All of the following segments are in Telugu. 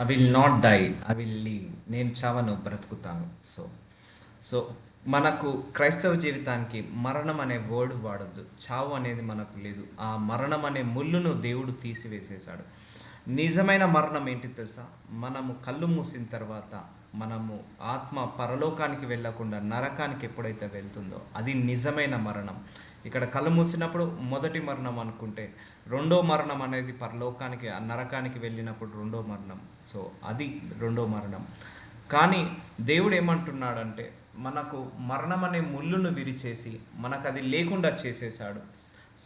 I will not die, I will live. నేను చావను, బ్రతుకుతాను. సో సో మనకు క్రైస్తవ జీవితానికి మరణం అనే వర్డ్ వాడొద్దు. చావు అనేది మనకు లేదు. ఆ మరణం అనే ముళ్ళును దేవుడు తీసివేసేశాడు. నిజమైన మరణం ఏంటి తెలుసా? మనము కళ్ళు మూసిన తర్వాత మనము ఆత్మ పరలోకానికి వెళ్ళకుండా నరకానికి ఎప్పుడైతే వెళ్తుందో అది నిజమైన మరణం. ఇక్కడ కళ్ళు మూసినప్పుడు మొదటి మరణం అనుకుంటే, రెండో మరణం అనేది పరలోకానికి నరకానికి వెళ్ళినప్పుడు రెండో మరణం. సో అది రెండో మరణం. కానీ దేవుడు ఏమంటున్నాడంటే, మనకు మరణం అనే ముళ్ళును విరిచేసి మనకు అది లేకుండా చేసేసాడు.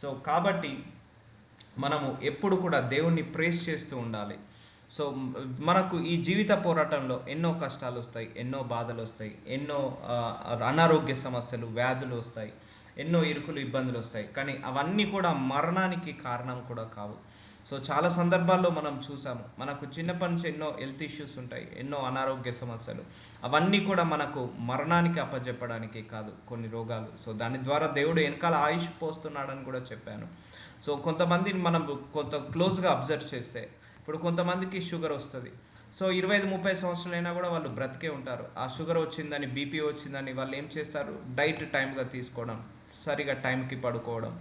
సో కాబట్టి మనము ఎప్పుడు కూడా దేవుణ్ణి ప్రేస్ చేస్తూ ఉండాలి. సో మనకు ఈ జీవిత పోరాటంలో ఎన్నో కష్టాలు వస్తాయి, ఎన్నో బాధలు వస్తాయి, ఎన్నో అనారోగ్య సమస్యలు, వ్యాధులు వస్తాయి, ఎన్నో ఇరుకులు, ఇబ్బందులు వస్తాయి. కానీ అవన్నీ కూడా మరణానికి కారణం కూడా కావు. సో చాలా సందర్భాల్లో మనం చూసాము, మనకు చిన్నప్పటి నుంచి ఎన్నో హెల్త్ ఇష్యూస్ ఉంటాయి, ఎన్నో అనారోగ్య సమస్యలు. అవన్నీ కూడా మనకు మరణానికి అప్పజెప్పడానికి కాదు, కొన్ని రోగాలు. సో దాని ద్వారా దేవుడు వెనకాల ఆయుష్ పోస్తున్నాడని కూడా చెప్పాను. సో కొంతమందిని మనం కొంత క్లోజ్గా అబ్జర్వ్ చేస్తే, ఇప్పుడు కొంతమందికి షుగర్ వస్తుంది. సో 25-30 సంవత్సరాలైనా కూడా వాళ్ళు బ్రతికే ఉంటారు. ఆ షుగర్ వచ్చిందని, బీపీ వచ్చిందని వాళ్ళు ఏం చేస్తారు? డైట్ టైంగా తీసుకోవడం, సరిగా టైంకి పడుకోవడం,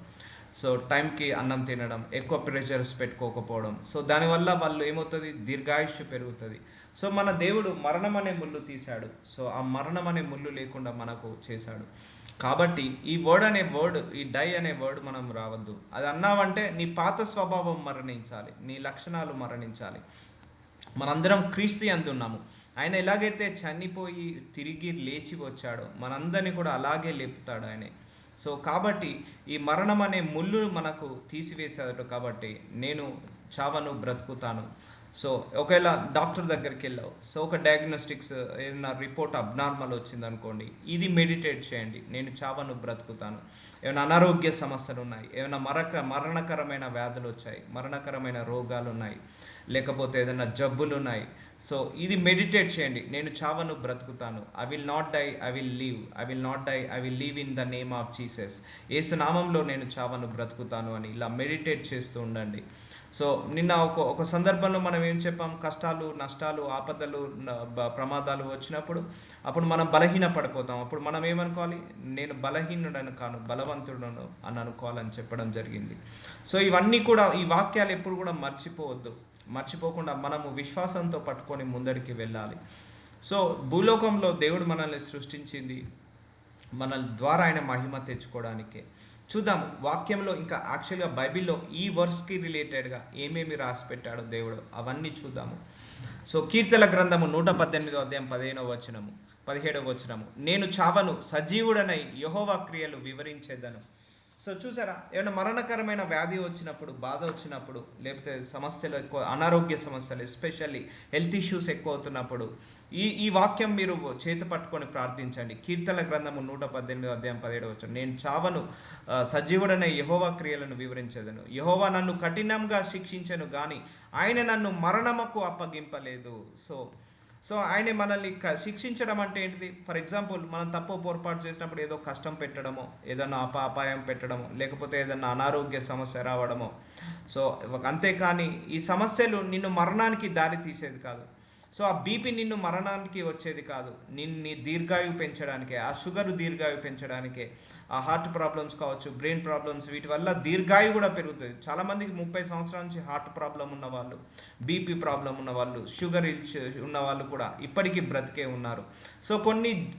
సో టైంకి అన్నం తినడం, ఎక్కువ ప్రెషర్స్ పెట్టుకోకపోవడం. సో దానివల్ల వాళ్ళు ఏమవుతుంది? దీర్ఘాయుష్యు పెరుగుతుంది. సో మన దేవుడు మరణం అనే ముళ్ళు తీశాడు. సో ఆ మరణం అనే ముళ్ళు లేకుండా మనకు చేశాడు. కాబట్టి ఈ వర్డ్ అనే వర్డ్, ఈ డై అనే వర్డ్ మనం రావద్దు. అది అన్నావంటే నీ పాత స్వభావం మరణించాలి, నీ లక్షణాలు మరణించాలి. మనందరం క్రీస్తు యందు ఉన్నాము. ఆయన ఎలాగైతే చనిపోయి తిరిగి లేచి వచ్చాడో మనందరినీ కూడా అలాగే లేపుతాడు ఆయనే. సో కాబట్టి ఈ మరణం అనే ముళ్ళు మనకు తీసివేశాడు. కాబట్టి నేను చావను, బ్రతుకుతాను. సో ఒకవేళ డాక్టర్ దగ్గరికి వెళ్ళావు, సో ఒక డయాగ్నోస్టిక్స్ ఏదైనా రిపోర్ట్ అబ్నార్మల్ వచ్చింది అనుకోండి, ఇది మెడిటేట్ చేయండి, నేను చావను, బ్రతుకుతాను. ఏమైనా అనారోగ్య సమస్యలు ఉన్నాయి, ఏమైనా మరణకరమైన వ్యాధులు వచ్చాయి, మరణకరమైన రోగాలు ఉన్నాయి, లేకపోతే ఏదైనా జబ్బులు ఉన్నాయి. సో ఇది మెడిటేట్ చేయండి, నేను చావను, బ్రతుకుతాను. I will not die, I will live. I will not die, I will live in the name of Jesus. యేసు నామంలో నేను చావను, బ్రతుకుతాను అని ఇలా మెడిటేట్ చేస్తూ ఉండండి. సో నిన్న ఒక సందర్భంలో మనం ఏం చెప్పాం? కష్టాలు, నష్టాలు, ఆపదలు, ప్రమాదాలు వచ్చినప్పుడు అప్పుడు మనం బలహీన పడిపోతాం. అప్పుడు మనం ఏమనుకోవాలి? నేను బలహీనుడను కాను, బలవంతుడను అని అనుకోవాలని చెప్పడం జరిగింది. సో ఇవన్నీ కూడా, ఈ వాక్యాలు ఎప్పుడు కూడా మర్చిపోకుండా మనము విశ్వాసంతో పట్టుకొని ముందడికి వెళ్ళాలి. సో భూలోకంలో దేవుడు మనల్ని సృష్టించింది మన ద్వారా ఆయన మహిమ తెచ్చుకోవడానికే. చూద్దాం వాక్యంలో ఇంకా యాక్చువల్గా బైబిల్లో ఈ వర్స్కి రిలేటెడ్గా ఏమేమి రాసి పెట్టాడో దేవుడు, అవన్నీ చూద్దాము. సో కీర్తన గ్రంథము 118వ అధ్యాయం 17వ వచనము, నేను చావను, సజీవుడనై యెహోవా క్రియలు వివరించేదను. సో చూసారా, ఏమైనా మరణకరమైన వ్యాధి వచ్చినప్పుడు, బాధ వచ్చినప్పుడు, లేకపోతే సమస్యలు ఎక్కువ, అనారోగ్య సమస్యలు, ఎస్పెషల్లీ హెల్త్ ఇష్యూస్ ఎక్కువ అవుతున్నప్పుడు ఈ వాక్యం మీరు చేతి పట్టుకొని ప్రార్థించండి. కీర్తన గ్రంథము 118వ అధ్యాయం 17వ వచనం, నేను చావను, సజీవుడనే యెహోవా క్రియలను వివరించేదను. యెహోవా నన్ను కఠినంగా శిక్షించను కానీ ఆయన నన్ను మరణముకు అప్పగింపలేదు. సో ఆయనే మనల్ని శిక్షించడం అంటే ఏంటిది? ఫర్ ఎగ్జాంపుల్, మనం తప్పు పొరపాటు చేసినప్పుడు ఏదో కష్టం పెట్టడమో, ఏదైనా అపాయం పెట్టడమో, లేకపోతే ఏదైనా అనారోగ్య సమస్య రావడమో. సో అంతేకాని ఈ సమస్యలు నిన్ను మరణానికి దారి తీసేది కాదు. సో ఆ బీపీ నిన్ను మరణానికి వచ్చేది కాదు, నిన్ను దీర్ఘాయువు పెంచడానికే. ఆ షుగర్ దీర్ఘాయువు పెంచడానికే. ఆ హార్ట్ ప్రాబ్లమ్స్ కావచ్చు, బ్రెయిన్ ప్రాబ్లమ్స్, వీటి వల్ల దీర్ఘాయువు కూడా పెరుగుతుంది. చాలామందికి 30 సంవత్సరాల నుంచి హార్ట్ ప్రాబ్లం ఉన్నవాళ్ళు, బీపీ ప్రాబ్లం ఉన్నవాళ్ళు, షుగర్ ఉన్నవాళ్ళు కూడా ఇప్పటికీ బ్రతికే ఉన్నారు. సో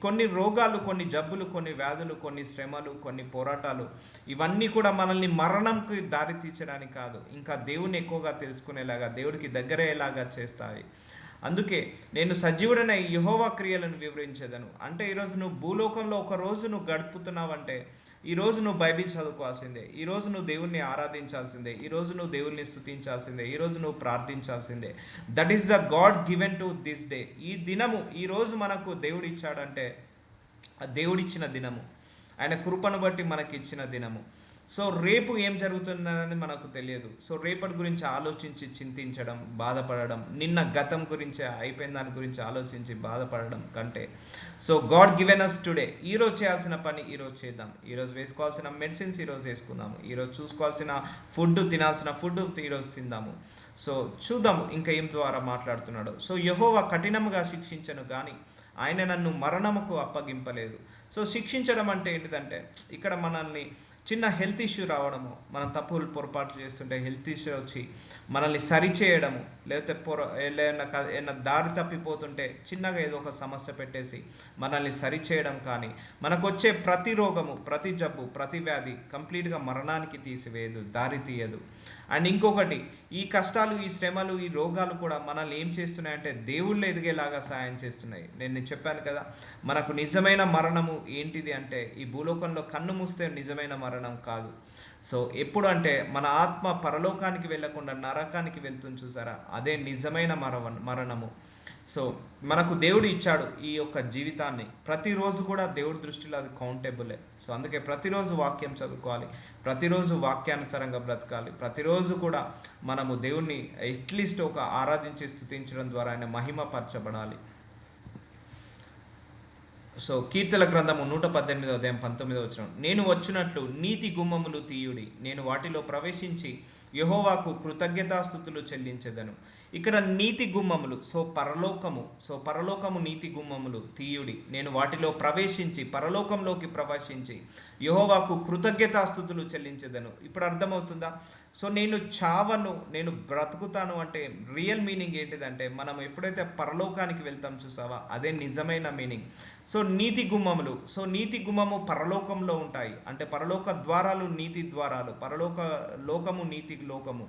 కొన్ని రోగాలు, కొన్ని జబ్బులు, కొన్ని వ్యాధులు, కొన్ని శ్రమలు, కొన్ని పోరాటాలు, ఇవన్నీ కూడా మనల్ని మరణంకి దారి తీర్చడానికి కాదు, ఇంకా దేవుని ఎక్కువగా తెలుసుకునేలాగా, దేవుడికి దగ్గరయ్యేలాగా చేస్తాయి. అందుకే నేను సజీవుడైన యెహోవా క్రియలను వివరించేదను. అంటే ఈరోజు నువ్వు భూలోకంలో ఒక రోజు నువ్వు గడుపుతున్నావంటే, ఈరోజు నువ్వు బైబిల్ చదువుకోవాల్సిందే, ఈరోజు నువ్వు దేవుణ్ణి ఆరాధించాల్సిందే, ఈరోజు నువ్వు దేవుణ్ణి స్తుతించాల్సిందే, ఈరోజు నువ్వు ప్రార్థించాల్సిందే. That is the God given to this day. ఈ దినము, ఈరోజు మనకు దేవుడిచ్చాడంటే ఆ దేవుడిచ్చిన దినము, ఆయన కృపను బట్టి మనకి ఇచ్చిన దినము. సో రేపు ఏం జరుగుతుందని మనకు తెలియదు. సో రేపటి గురించి ఆలోచించి చింతించడం, బాధపడడం, నిన్న గతం గురించి అయిపోయిన దాని గురించి ఆలోచించి బాధపడడం కంటే, so God given us today, ఈరోజు చేయాల్సిన పని ఈరోజు చేద్దాం. ఈరోజు వేసుకోవాల్సిన మెడిసిన్స్ ఈరోజు వేసుకుందాము. ఈరోజు చూసుకోవాల్సిన ఫుడ్, తినాల్సిన ఫుడ్ ఈరోజు తిందాము. సో చూద్దాము ఇంకా ఏం ద్వారా మాట్లాడుతున్నాడు. సో యెహోవా కఠినముగా శిక్షించను కానీ ఆయన నన్ను మరణముకు అప్పగింపలేదు. సో శిక్షించడం అంటే ఏంటిదంటే ఇక్కడ మనల్ని చిన్న హెల్త్ ఇష్యూ రావడము, మనం తప్పులు పొరపాట్లు చేస్తుంటే హెల్త్ ఇష్యూ వచ్చి మనల్ని సరిచేయడము, లేకపోతే ఏదైనా దారి తప్పిపోతుంటే చిన్నగా ఏదో ఒక సమస్య పెట్టేసి మనల్ని సరిచేయడం, కానీ మనకు వచ్చే ప్రతి రోగము, ప్రతి జబ్బు, ప్రతి వ్యాధి కంప్లీట్గా మరణానికి తీసివేయదు, దారి తీయదు. అండ్ ఇంకొకటి, ఈ కష్టాలు, ఈ శ్రమలు, ఈ రోగాలు కూడా మనల్ని ఏం చేస్తున్నాయంటే దేవుళ్ళు ఎదిగేలాగా సహాయం చేస్తున్నాయి. నేను చెప్పాను కదా, మనకు నిజమైన మరణము ఏంటిది అంటే ఈ భూలోకంలో కన్ను మూస్తే నిజమైన మరణం కాదు. సో ఎప్పుడు అంటే మన ఆత్మ పరలోకానికి వెళ్ళకుండా నరకానికి వెళ్తుంది చూసారా, అదే నిజమైన మరణము. సో మనకు దేవుడు ఇచ్చాడు ఈ యొక్క జీవితాన్ని, ప్రతిరోజు కూడా దేవుడి దృష్టిలో అది కౌంటబులే. సో అందుకే ప్రతిరోజు వాక్యం చదువుకోవాలి, ప్రతిరోజు వాక్యానుసారంగా బ్రతకాలి, ప్రతిరోజు కూడా మనము దేవుణ్ణి అట్లీస్ట్ ఒక ఆరాధించి స్తుతించడం ద్వారా ఆయన మహిమపరచబడాలి. సో కీర్తన గ్రంథము 118వ అధ్యాయం 19వ వచనం, నేను వచ్చినట్లు నీతి గుమ్మములు తీయుడి, నేను వాటిలో ప్రవేశించి యెహోవాకు కృతజ్ఞతాస్తుతులు చెల్లించెదను. ఇక్కడ నీతి గుమ్మములు, సో పరలోకము నీతి గుమ్మములు తీయుడి, నేను వాటిలో ప్రవేశించి, పరలోకంలోకి ప్రవేశించి యెహోవాకు కృతజ్ఞతాస్తుతులు చెల్లించెదను. ఇప్పుడు అర్థమవుతుందా? సో నేను చావను, నేను బ్రతుకుతాను అంటే రియల్ మీనింగ్ ఏంటిదంటే మనం ఎప్పుడైతే పరలోకానికి వెళ్తాం చూసావా, అదే నిజమైన మీనింగ్. సో నీతి గుమ్మములు, సో నీతి గుమ్మము పరలోకంలో ఉంటాయి, అంటే పరలోక ద్వారాలు నీతి ద్వారాలు, లోకము నీతి లోకము.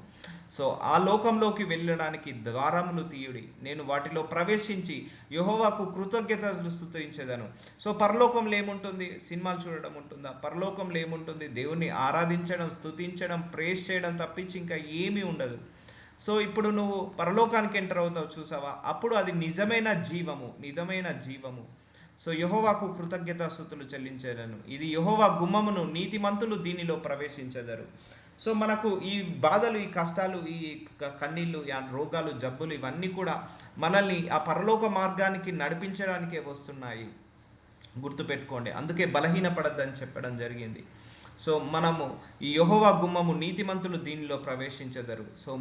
సో ఆ లోకంలోకి వెళ్ళడానికి ద్వారములు తీయుడి, నేను వాటిలో ప్రవేశించి యెహోవాకు కృతజ్ఞతలు స్తుతించెదను. సో పరలోకంలో ఏముంటుంది? సినిమాలు చూడడం ఉంటుందా? పరలోకంలో ఏముంటుంది? దేవుణ్ణి ఆరాధించడం, స్తుతించడం, ప్రేస్ చేయడం తప్పించి ఇంకా ఏమీ ఉండదు. సో ఇప్పుడు నువ్వు పరలోకానికి ఎంటర్ అవుతావు చూసావా, అప్పుడు అది నిజమైన జీవము. సో యెహోవాకు కృతజ్ఞతాస్తుతులు చెల్లించెదను, ఇది యెహోవా గుమ్మమును, నీతిమంతులు దీనిలో ప్రవేశించెదరు. సో మనకు ఈ బాధలు, ఈ కష్టాలు, ఈ కన్నీళ్ళు, ఆ రోగాలు, జబ్బులు ఇవన్నీ కూడా మనల్ని ఆ పరలోక మార్గానికి నడిపించడానికే వస్తున్నాయి, గుర్తుపెట్టుకోండి. అందుకే బలహీనపడద్దని చెప్పడం జరిగింది. సో మనము ఈ యెహోవా గుమ్మము, నీతిమంతులు దీనిలో ప్రవేశించెదరు. సో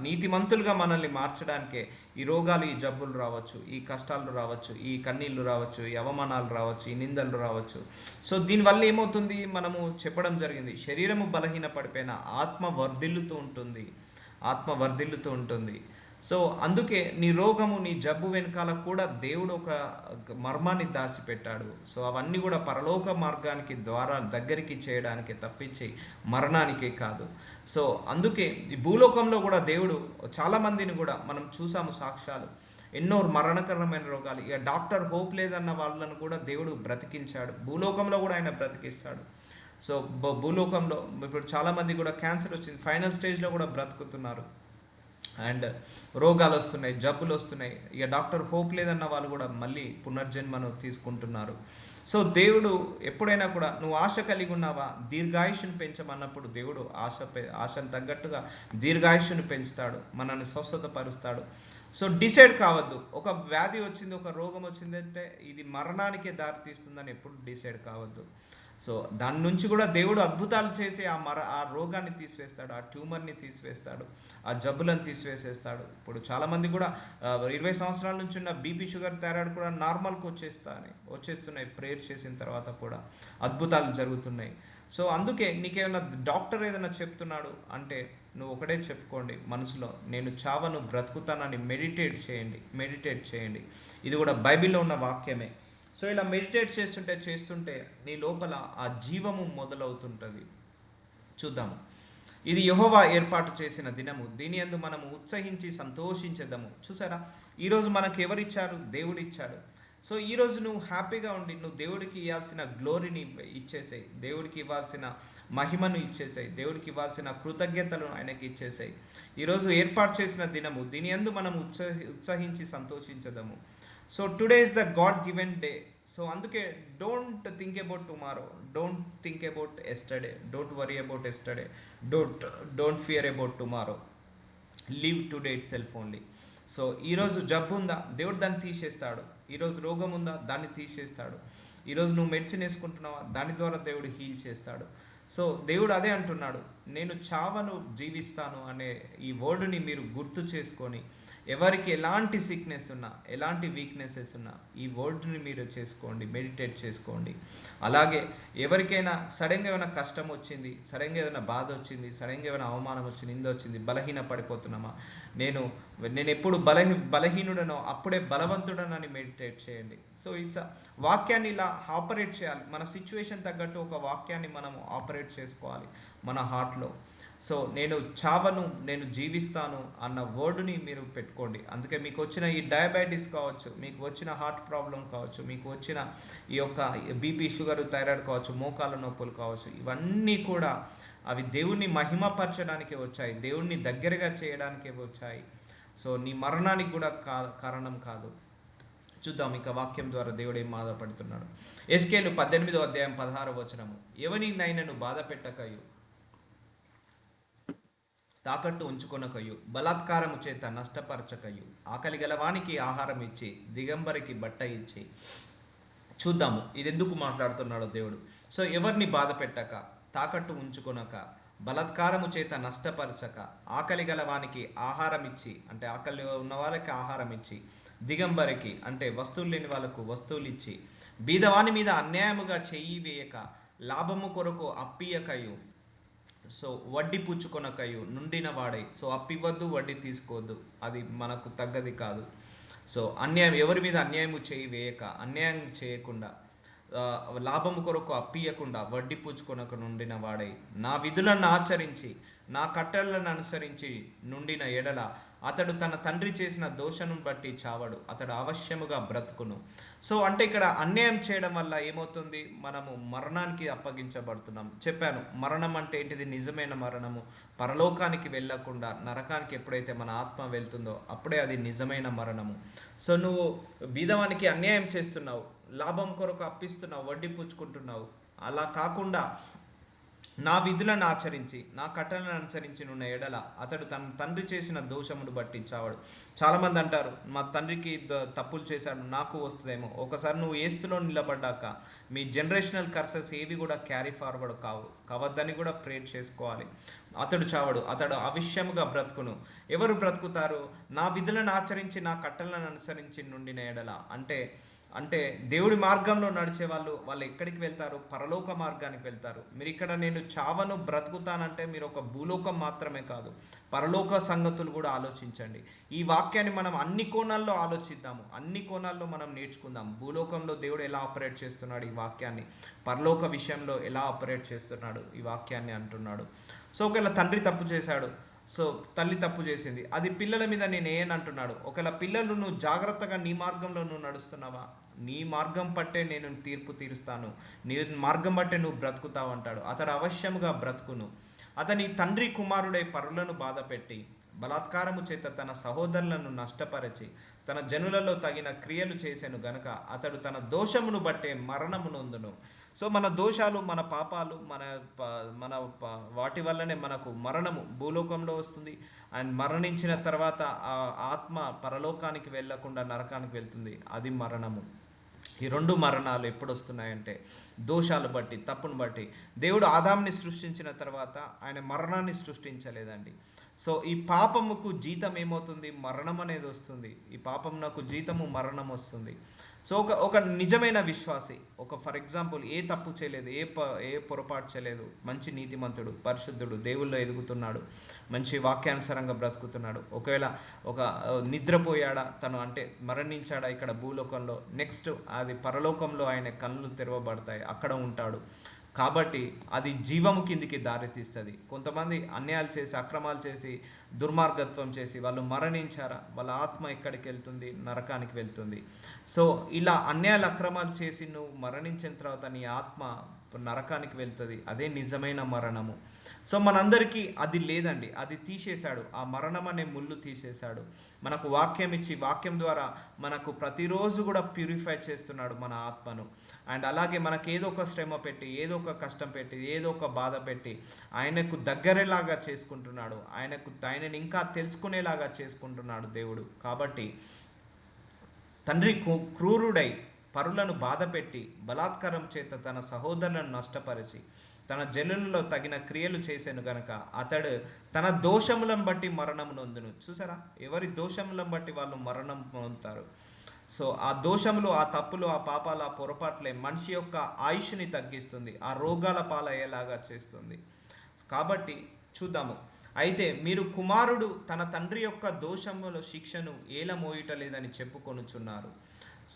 నీతిమంతులుగా మనల్ని మార్చడానికే ఈ రోగాలు, ఈ జబ్బులు రావచ్చు, ఈ కష్టాలు రావచ్చు, ఈ కన్నీళ్ళు రావచ్చు, ఈ అవమానాలు రావచ్చు, ఈ నిందలు రావచ్చు. సో దీనివల్ల ఏమవుతుంది? మనము చెప్పడం జరిగింది, శరీరము బలహీన పడిపోయిన ఆత్మ వర్ధిల్లుతూ ఉంటుంది. సో అందుకే నీ రోగము, నీ జబ్బు వెనకాల కూడా దేవుడు ఒక మర్మాన్ని దాచిపెట్టాడు. సో అవన్నీ కూడా పరలోక మార్గానికి ద్వారా దగ్గరికి చేయడానికి తప్పించి మరణానికే కాదు. సో అందుకే ఈ భూలోకంలో కూడా దేవుడు చాలామందిని కూడా మనం చూసాము, సాక్ష్యాలు, ఎన్నో మరణకరమైన రోగాలు, ఇక డాక్టర్ హోప్ లేదన్న వాళ్ళను కూడా దేవుడు బ్రతికించాడు, భూలోకంలో కూడా ఆయన బ్రతికిస్తాడు. సో భూలోకంలో ఇప్పుడు చాలామంది కూడా క్యాన్సర్ వచ్చింది, ఫైనల్ స్టేజ్లో కూడా బ్రతుకుతున్నారు, అండ్ రోగాలు వస్తున్నాయి, జబ్బులు వస్తున్నాయి, ఇక డాక్టర్ హోప్ లేదన్న వాళ్ళు కూడా మళ్ళీ పునర్జన్మను తీసుకుంటున్నారు. సో దేవుడు ఎప్పుడైనా కూడా నువ్వు ఆశ కలిగి ఉన్నావా, దీర్ఘాయుష్ను పెంచమన్నప్పుడు దేవుడు ఆశను తగ్గట్టుగా దీర్ఘాయుష్ను పెంచుతాడు, మనల్ని స్వస్థతపరుస్తాడు. సో డిసైడ్ కావద్దు, ఒక వ్యాధి వచ్చింది, ఒక రోగం వచ్చిందంటే ఇది మరణానికే దారి తీస్తుందని ఎప్పుడు డిసైడ్ కావద్దు. సో దాని నుంచి కూడా దేవుడు అద్భుతాలు చేసి ఆ రోగాన్ని తీసివేస్తాడు, ఆ ట్యూమర్ని తీసివేస్తాడు, ఆ జబ్బులను తీసివేసేస్తాడు. ఇప్పుడు చాలామంది కూడా 20 సంవత్సరాల నుంచి ఉన్న బీపీ, షుగర్, థైరాయిడ్ కూడా నార్మల్కి వచ్చేస్తున్నాయి ప్రేయర్ చేసిన తర్వాత కూడా అద్భుతాలు జరుగుతున్నాయి. సో అందుకే నీకేమైనా డాక్టర్ ఏదైనా చెప్తున్నాడు అంటే నువ్వు ఒకటే చెప్పుకోండి మనసులో, నేను చావను బ్రతుకుతానని మెడిటేట్ చేయండి. ఇది కూడా బైబిల్లో ఉన్న వాక్యమే. సో ఇలా మెడిటేట్ చేస్తుంటే నీ లోపల ఆ జీవము మొదలవుతుంటుంది. చూద్దాము, ఇది యెహోవా ఏర్పాటు చేసిన దినము, దీని యందు మనము ఉత్సహించి సంతోషించేద్దాము. చూసారా, ఈరోజు మనకు ఎవరిచ్చారు? దేవుడు ఇచ్చాడు. సో ఈరోజు నువ్వు హ్యాపీగా ఉండి నువ్వు దేవుడికి ఇవ్వాల్సిన గ్లోరీని ఇచ్చేసాయి, దేవుడికి ఇవ్వాల్సిన మహిమను ఇచ్చేసాయి, దేవుడికి ఇవ్వాల్సిన కృతజ్ఞతలు ఆయనకి ఇచ్చేసాయి. ఈరోజు ఏర్పాటు చేసిన దినము, దీని యందు మనము ఉత్సహించి సంతోషించదము. So today is the God given day. So అందుకే don't think about tomorrow, don't think about yesterday, don't worry about yesterday, don't fear about tomorrow, live today itself only. So ఈరోజు జబ్బు ఉందా, దేవుడు దాన్ని తీసేస్తాడు. ఈరోజు రోగం ఉందా, దాన్ని తీసేస్తాడు. ఈరోజు నువ్వు మెడిసిన్ వేసుకుంటున్నావా, దాని ద్వారా దేవుడు హీల్ చేస్తాడు. సో దేవుడు అదే అంటున్నాడు, నేను చావను జీవిస్తాను అనే ఈ వర్డ్ని మీరు గుర్తు చేసుకొని, ఎవరికి ఎలాంటి సిక్నెస్ ఉన్నా, ఎలాంటి వీక్నెసెస్ ఉన్నా, ఈ వర్డ్ని మీరు చేసుకోండి, మెడిటేట్ చేసుకోండి. అలాగే ఎవరికైనా సడన్గా ఏమైనా కష్టం వచ్చింది, సడన్గా ఏదైనా బాధ వచ్చింది, సడన్గా ఏమైనా అవమానం వచ్చింది, నింద వచ్చింది, బలహీన పడిపోతున్నామా, నేను నేను ఎప్పుడు బలహీనుడనో అప్పుడే బలవంతుడనని మెడిటేట్ చేయండి. సో ఇట్స్ వాక్యాన్ని ఇలా ఆపరేట్ చేయాలి. మన సిచ్యువేషన్ తగ్గట్టు ఒక వాక్యాన్ని మనం ఆపరేట్ చేసుకోవాలి మన హార్ట్లో. సో నేను చావను, నేను జీవిస్తాను అన్న వర్డ్ని మీరు పెట్టుకోండి. అందుకే మీకు వచ్చిన ఈ డయాబెటీస్ కావచ్చు, మీకు వచ్చిన హార్ట్ ప్రాబ్లం కావచ్చు, మీకు వచ్చిన ఈ యొక్క బీపీ, షుగర్, థైరాయిడ్ కావచ్చు, మోకాల నొప్పులు కావచ్చు, ఇవన్నీ కూడా అవి దేవుణ్ణి మహిమపరచడానికి వచ్చాయి, దేవుణ్ణి దగ్గరగా చేయడానికే వచ్చాయి. సో నీ మరణానికి కూడా కారణం కాదు. చూద్దాం ఇక వాక్యం ద్వారా దేవుడు ఏం బాధపడుతున్నాడు. ఎస్కేలు 18 అధ్యాయం 16 వచనము, ఎవనినైనను బాధ పెట్టకయు, తాకట్టు ఉంచుకొనకయు, బలాత్కారము చేత నష్టపరచకయు, ఆకలి గలవానికి ఆహారం ఇచ్చి, దిగంబరికి బట్ట ఇచ్చి. చూద్దాము ఇది ఎందుకు మాట్లాడుతున్నాడో దేవుడు. సో ఎవరిని బాధ పెట్టక, తాకట్టు ఉంచుకొనక, బలాత్కారము చేత నష్టపరచక, ఆకలి గలవానికి ఆహారం ఇచ్చి, అంటే ఆకలి ఉన్న వాళ్ళకి ఆహారం ఇచ్చి, దిగంబరికి అంటే వస్తువులు లేని వాళ్ళకు వస్తువులు ఇచ్చి, బీదవాని మీద అన్యాయముగా చెయ్యి వేయక, లాభము కొరకు అప్పియకయు, సో వడ్డీ పుచ్చుకొనకయు నుండిన వాడై. సో అప్పివ్వద్దు, వడ్డీ తీసుకోవద్దు, అది మనకు తగ్గది కాదు. సో అన్యాయం, ఎవరి మీద అన్యాయము చేయి వేయక, అన్యాయం చేయకుండా, లాభము కొరకు అప్పియకుండా, వడ్డీ పుచ్చుకొనక నుండిన వాడై, నా విధులను ఆచరించి, నా కట్టడలను అనుసరించి నుండిన ఎడల, అతడు తన తండ్రి చేసిన దోషను బట్టి చావడు, అతడు అవశ్యముగా బ్రతుకును. సో అంటే ఇక్కడ అన్యాయం చేయడం వల్ల ఏమవుతుంది, మనము మరణానికి అప్పగించబడుతున్నాం. చెప్పాను, మరణం అంటే ఏంటిది, నిజమైన మరణము. పరలోకానికి వెళ్ళకుండా నరకానికి ఎప్పుడైతే మన ఆత్మ వెళ్తుందో అప్పుడే అది నిజమైన మరణము. సో నువ్వు బీదవానికి అన్యాయం చేస్తున్నావు, లాభం కొరకు అప్పిస్తున్నావు, వడ్డీ పుచ్చుకుంటున్నావు. అలా కాకుండా నా విధులను ఆచరించి, నా కట్టలను అనుసరించి ఉన్న ఎడల, అతడు తన తండ్రి చేసిన దోషమును బట్టి చావడు. చాలామంది అంటారు, మా తండ్రికి తప్పులు చేశాడు, నాకు వస్తుందేమో. ఒకసారి నువ్వు ఏస్తులో నిలబడ్డాక మీ జనరేషనల్ కర్సెస్ ఏవి కూడా క్యారీ ఫార్వర్డ్ కావద్దని కూడా ప్రేర్ చేసుకోవాలి. అతడు చావడు, అతడు అవిశ్యముగా బ్రతుకును. ఎవరు బ్రతుకుతారు, నా విధులను ఆచరించి, నా కట్టలను అనుసరించి నుండిన ఎడల. అంటే దేవుడి మార్గంలో నడిచే వాళ్ళు ఎక్కడికి వెళ్తారు, పరలోక మార్గానికి వెళ్తారు. మీరు ఇక్కడ నేను చావను బ్రతుకుతానంటే మీరు ఒక భూలోకం మాత్రమే కాదు, పరలోక సంగతులు కూడా ఆలోచించండి. ఈ వాక్యాన్ని మనం అన్ని కోణాల్లో ఆలోచిద్దాము, అన్ని కోణాల్లో మనం నేర్చుకుందాం. భూలోకంలో దేవుడు ఎలా ఆపరేట్ చేస్తున్నాడు ఈ వాక్యాన్ని, పరలోక విషయంలో ఎలా ఆపరేట్ చేస్తున్నాడు ఈ వాక్యాన్ని అంటున్నాడు. సో ఒకవేళ తండ్రి తప్పు చేశాడు, సో తల్లి తప్పు చేసింది, అది పిల్లల మీద నేను అంటున్నాడు. ఒకవేళ పిల్లలు నువ్వు జాగ్రత్తగా నీ మార్గంలో నువ్వు నడుస్తున్నావా, నీ మార్గం పట్టే నేను తీర్పు తీరుస్తాను, నీ మార్గం బట్టే నువ్వు బ్రతుకుతావు అంటాడు. అతడు అవశ్యముగా బ్రతుకును. అతని తండ్రి కుమారుడై పరులను బాధపెట్టి, బలాత్కారము చేత తన సహోదరులను నష్టపరచి, తన జనులలో తగిన క్రియలు చేసెను గనక, అతడు తన దోషమును బట్టే మరణమునొందును. సో మన దోషాలు, మన పాపాలు, మన వాటి వల్లనే మనకు మరణము భూలోకంలో వస్తుంది. అండ్ మరణించిన తర్వాత ఆ ఆత్మ పరలోకానికి వెళ్ళకుండా నరకానికి వెళ్తుంది, అది మరణము. ఈ రెండు మరణాలు ఎప్పుడు వస్తున్నాయంటే దోషాలు బట్టి, తప్పును బట్టి. దేవుడు ఆదాంని సృష్టించిన తర్వాత ఆయన మరణాన్ని సృష్టించలేదండి. సో ఈ పాపముకు జీతం ఏమవుతుంది, మరణం అనేది వస్తుంది. ఈ పాపం నాకు జీతము మరణం వస్తుంది. సో ఒక నిజమైన విశ్వాసి, ఫర్ ఎగ్జాంపుల్ ఏ తప్పు చేయలేదు, ఏ పొరపాటు చేయలేదు, మంచి నీతిమంతుడు, పరిశుద్ధుడు, దేవుల్లో ఎదుగుతున్నాడు, మంచి వాక్యానుసారంగా బ్రతుకుతున్నాడు. ఒకవేళ నిద్రపోయాడా తను, అంటే మరణించాడా ఇక్కడ భూలోకంలో, నెక్స్ట్ అది పరలోకంలో ఆయన కళ్ళు తెరవబడతాయి, అక్కడ ఉంటాడు. కాబట్టి అది జీవము కిందికి దారితీస్తుంది. కొంతమంది అన్యాయాలు చేసి, అక్రమాలు చేసి, దుర్మార్గత్వం చేసి వాళ్ళు మరణించారా, వాళ్ళ ఆత్మ ఎక్కడికి వెళ్తుంది, నరకానికి వెళ్తుంది. సో ఇలా అన్యాయాలు, అక్రమాలు చేసి నువ్వు మరణించిన తర్వాత నీ ఆత్మ నరకానికి వెళ్తుంది, అదే నిజమైన మరణము. సో మనందరికీ అది లేదండి, అది తీసేశాడు, ఆ మరణం అనే ముళ్ళు తీసేశాడు. మనకు వాక్యం ఇచ్చి, వాక్యం ద్వారా మనకు ప్రతిరోజు కూడా ప్యూరిఫై చేస్తున్నాడు మన ఆత్మను. అండ్ అలాగే మనకు ఏదో ఒక శ్రమ పెట్టి, ఏదో ఒక కష్టం పెట్టి, ఏదో ఒక బాధ పెట్టి ఆయనకు దగ్గరేలాగా చేసుకుంటున్నాడు, ఆయనని ఇంకా తెలుసుకునేలాగా చేసుకుంటున్నాడు దేవుడు. కాబట్టి తండ్రి క్రూరుడై పరులను బాధపెట్టి, బలాత్కారం చేత తన సహోదరులను నష్టపరిచి, తన జనులలో తగిన క్రియలు చేశాను గనక అతడు తన దోషములను బట్టి మరణం నొందును. చూసారా, ఎవరి దోషములను బట్టి వాళ్ళు మరణం పొందుతారు. సో ఆ దోషములు, ఆ తప్పులు, ఆ పాపాలు, ఆ పొరపాట్లే మనిషి యొక్క ఆయుష్ని తగ్గిస్తుంది, ఆ రోగాల పాలయ్యేలాగా చేస్తుంది. కాబట్టి చూద్దాము. అయితే మీరు కుమారుడు తన తండ్రి యొక్క దోషముల శిక్షను ఏల మోయుటలేదని చెప్పుకొనుచున్నారు.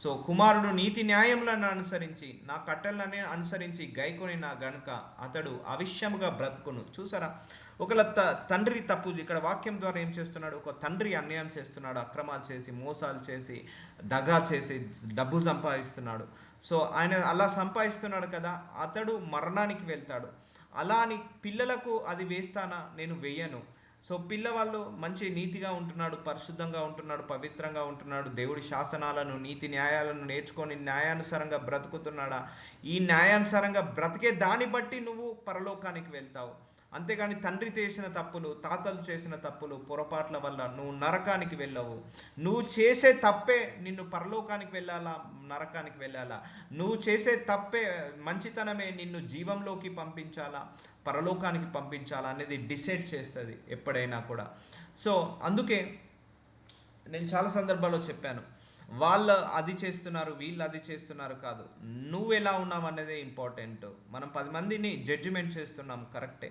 సో కుమారుడు నీతి న్యాయములను అనుసరించి నా కట్టెలనే అనుసరించి గైకొని నా గనుక అతడు అవిశ్యముగా బ్రతుకును. చూసారా, ఒకళ్ళ తండ్రి తప్పు, ఇక్కడ వాక్యం ద్వారా ఏం చేస్తున్నాడు, ఒక తండ్రి అన్యాయం చేస్తున్నాడు, అక్రమాలు చేసి, మోసాలు చేసి, దగా చేసి డబ్బు సంపాదిస్తున్నాడు. సో ఆయన అలా సంపాదిస్తున్నాడు కదా, అతడు మరణానికి వెళ్తాడు. అలా అని పిల్లలకు అది వేస్తానా, నేను వేయను. సో పిల్లవాళ్ళు మంచి నీతిగా ఉంటున్నాడు, పరిశుద్ధంగా ఉంటున్నాడు, పవిత్రంగా ఉంటున్నాడు, దేవుడి శాసనాలను, నీతి న్యాయాలను నేర్చుకొని న్యాయానుసారంగా బ్రతుకుతున్నాడా, ఈ న్యాయానుసారంగా బ్రతికే దాన్ని బట్టి నువ్వు పరలోకానికి వెళ్తావు. అంతేగాని తండ్రి చేసిన తప్పులు, తాతలు చేసిన తప్పులు, పొరపాట్ల వల్ల నువ్వు నరకానికి వెళ్ళవు. నువ్వు చేసే తప్పే నిన్ను పరలోకానికి వెళ్ళాలా, నరకానికి వెళ్ళాలా? నువ్వు చేసే తప్పే, మంచితనమే నిన్ను జీవంలోకి పంపించాలా, పరలోకానికి పంపించాలా అనేది డిసైడ్ చేస్తుంది ఎప్పుడైనా కూడా. సో అందుకే నేను చాలా సందర్భాల్లో చెప్పాను, వాళ్ళు అది చేస్తున్నారు, వీళ్ళు అది చేస్తున్నారు కాదు, నువ్వు ఎలా ఉన్నావు అనేది ఇంపార్టెంట్. మనం 10 మందిని జడ్జిమెంట్ చేస్తున్నాం, కరెక్టే,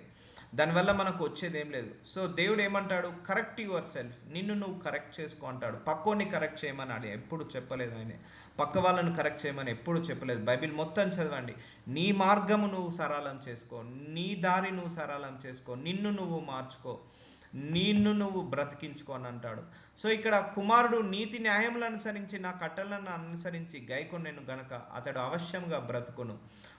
దానివల్ల మనకు వచ్చేది ఏం లేదు. సో దేవుడు ఏమంటాడు, కరెక్ట్ యువర్ సెల్ఫ్, నిన్ను నువ్వు కరెక్ట్ చేసుకో అంటాడు. పక్కోని కరెక్ట్ చేయమని అది ఎప్పుడు చెప్పలేదు ఆయన, పక్క వాళ్ళను కరెక్ట్ చేయమని ఎప్పుడు చెప్పలేదు. బైబిల్ మొత్తం చదవండి. నీ మార్గము నువ్వు సరళం చేసుకో, నీ దారి నువ్వు సరళం చేసుకో, నిన్ను నువ్వు మార్చుకో, నిన్ను నువ్వు బ్రతికించుకో అని అంటాడు. సో ఇక్కడ కుమారుడు నీతి న్యాయములను అనుసరించి నా కట్టలను అనుసరించి గైకొనెను గనక అతడు అవశ్యంగా బ్రతుకును.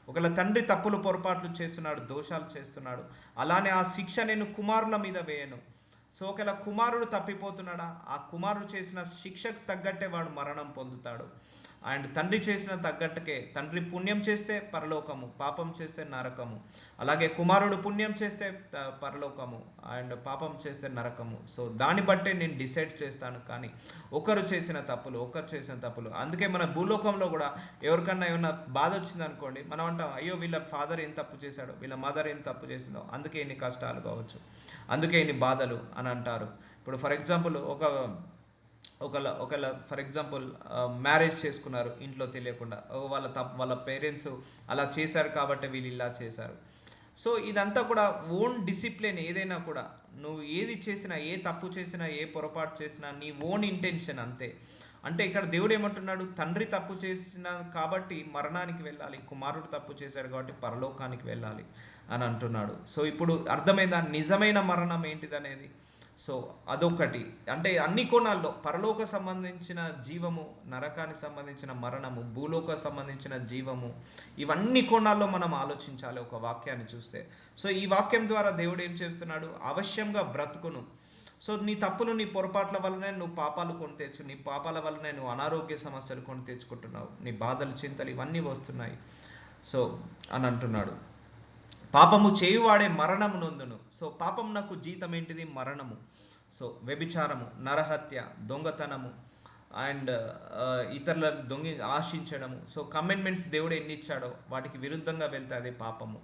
ఒకవేళ తండ్రి తప్పులు పొరపాట్లు చేస్తున్నాడు, దోషాలు చేస్తున్నాడు, అలానే ఆ శిక్ష నేను కుమారుల మీద వేయను. సో ఒకవేళ కుమారుడు తప్పిపోతున్నాడా, ఆ కుమారుడు చేసిన శిక్షకు తగ్గట్టే వాడు మరణం పొందుతాడు. అండ్ తండ్రి చేసిన తగ్గట్టుకే, తండ్రి పుణ్యం చేస్తే పరలోకము, పాపం చేస్తే నరకము. అలాగే కుమారుడు పుణ్యం చేస్తే పరలోకము, అండ్ పాపం చేస్తే నరకము. సో దాన్ని బట్టే నేను డిసైడ్ చేస్తాను. కానీ ఒకరు చేసిన తప్పులు అందుకే మన భూలోకంలో కూడా ఎవరికన్నా ఏమన్నా బాధ వచ్చింది అనుకోండి, మనం అంటాం, అయ్యో వీళ్ళ ఫాదర్ ఏం తప్పు చేశాడో, వీళ్ళ మదర్ ఏం తప్పు చేసిందో, అందుకే ఇన్ని కష్టాలు కావచ్చు, అందుకే ఇన్ని బాధలు అని అంటారు. ఇప్పుడు ఫర్ ఎగ్జాంపుల్ ఒకళ్ళ ఫర్ ఎగ్జాంపుల్ మ్యారేజ్ చేసుకున్నారు ఇంట్లో తెలియకుండా, వాళ్ళ పేరెంట్స్ అలా చేశారు కాబట్టి వీళ్ళు ఇలా చేశారు. సో ఇదంతా కూడా ఓన్ డిసిప్లిన్. ఏదైనా కూడా నువ్వు ఏది చేసినా, ఏ తప్పు చేసినా, ఏ పొరపాటు చేసినా నీ ఓన్ ఇంటెన్షన్ అంతే. అంటే ఇక్కడ దేవుడు ఏమంటున్నాడు, తండ్రి తప్పు చేసిన కాబట్టి మరణానికి వెళ్ళాలి, కుమారుడు తప్పు చేశాడు కాబట్టి పరలోకానికి వెళ్ళాలి అని అంటున్నాడు. సో ఇప్పుడు అర్థమైందా నిజమైన మరణం ఏంటిదనేది? సో అదొకటి. అంటే అన్ని కోణాల్లో, పరలోక సంబంధించిన జీవము, నరకానికి సంబంధించిన మరణము, భూలోక సంబంధించిన జీవము, ఇవన్నీ కోణాల్లో మనం ఆలోచించాలి ఒక వాక్యాన్ని చూస్తే. సో ఈ వాక్యం ద్వారా దేవుడు ఏం చేస్తున్నాడు, అవశ్యంగా బ్రతుకును. సో నీ తప్పులు, నీ పొరపాట్ల వల్లనే నువ్వు పాపాలు కొని తెచ్చు, నీ పాపాల వల్లనే నువ్వు అనారోగ్య సమస్యలు కొని తెచ్చుకుంటున్నావు, నీ బాధలు, చింతలు ఇవన్నీ వస్తున్నాయి. సో అని అంటున్నాడు. పాపము చేయువాడే మరణము నొందును. సో పాపం నాకు జీతం ఏంటిది, మరణము. సో వ్యభిచారము, నరహత్య, దొంగతనము, అండ్ ఇతరులను ఆశించడము. సో కమెంట్మెంట్స్ దేవుడు ఎన్ని ఇచ్చాడో వాటికి విరుద్ధంగా వెళ్తే అదే పాపము.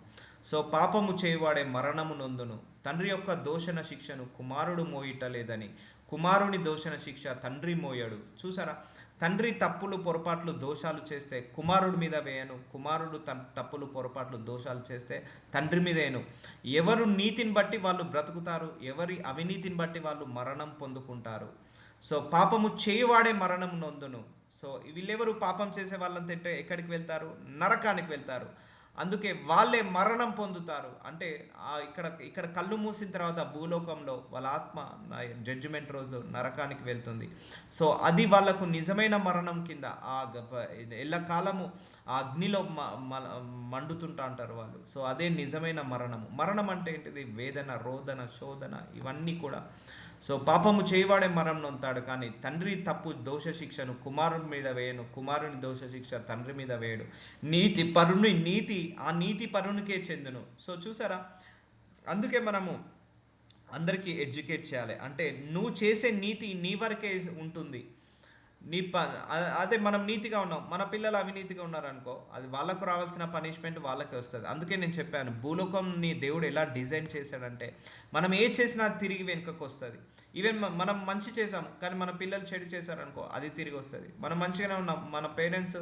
సో పాపము చేయువాడే మరణము నొందును. తండ్రి యొక్క దోషణ శిక్షను కుమారుడు మోయిటలేదని, కుమారుని దోషణ శిక్ష తండ్రి మోయడు. చూసారా, తండ్రి తప్పులు పొరపాట్లు దోషాలు చేస్తే కుమారుడి మీద వేయను, కుమారుడు తప్పులు పొరపాట్లు దోషాలు చేస్తే తండ్రి మీద వేయను. ఎవరు నీతిని బట్టి వాళ్ళు బ్రతుకుతారు, ఎవరి అవినీతిని బట్టి వాళ్ళు మరణం పొందుకుంటారు. సో పాపము చేయువాడే మరణం నొందును. సో వీళ్ళెవరు పాపం చేసే వాళ్ళంతా ఎక్కడికి వెళ్తారు, నరకానికి వెళ్తారు. అందుకే వాళ్ళే మరణం పొందుతారు. అంటే ఇక్కడ కళ్ళు మూసిన తర్వాత భూలోకంలో వాళ్ళ ఆత్మ జడ్జిమెంట్ రోజు నరకానికి వెళ్తుంది. సో అది వాళ్ళకు నిజమైన మరణం కింద, ఎల్లకాలము ఆ అగ్నిలో మండుతుంటా అంటారు వాళ్ళు. సో అదే నిజమైన మరణము. మరణం అంటే ఏంటిది, వేదన, రోదన, శోధన, ఇవన్నీ కూడా. సో పాపము చేయవాడే మరణం నొంతాడు, కానీ తండ్రి తప్పు దోష శిక్షను కుమారుని మీద వేయను, కుమారుని దోష శిక్ష తండ్రి మీద వేయడు. ఆ నీతి పరునికే చెందును. సో చూసారా, అందుకే మనము అందరికీ ఎడ్యుకేట్ చేయాలి. అంటే నువ్వు చేసే నీతి నీ వరకే ఉంటుంది. నీ ప అదే మనం నీతిగా ఉన్నాం, మన పిల్లలు అవినీతిగా ఉన్నారనుకో, అది వాళ్ళకు రావాల్సిన పనిష్మెంట్ వాళ్ళకే వస్తది. అందుకే నేను చెప్పాను, భూలోకంని దేవుడు ఎలా డిజైన్ చేశాడంటే, మనం ఏ చేసినా అది తిరిగి వెనుకకొస్తది. ఈవెన్ మనం మంచి చేసాం, కానీ మన పిల్లలు చెడు చేశారనుకో, అది తిరిగి వస్తది. మనం మంచిగానే ఉన్నాం, మన పేరెంట్స్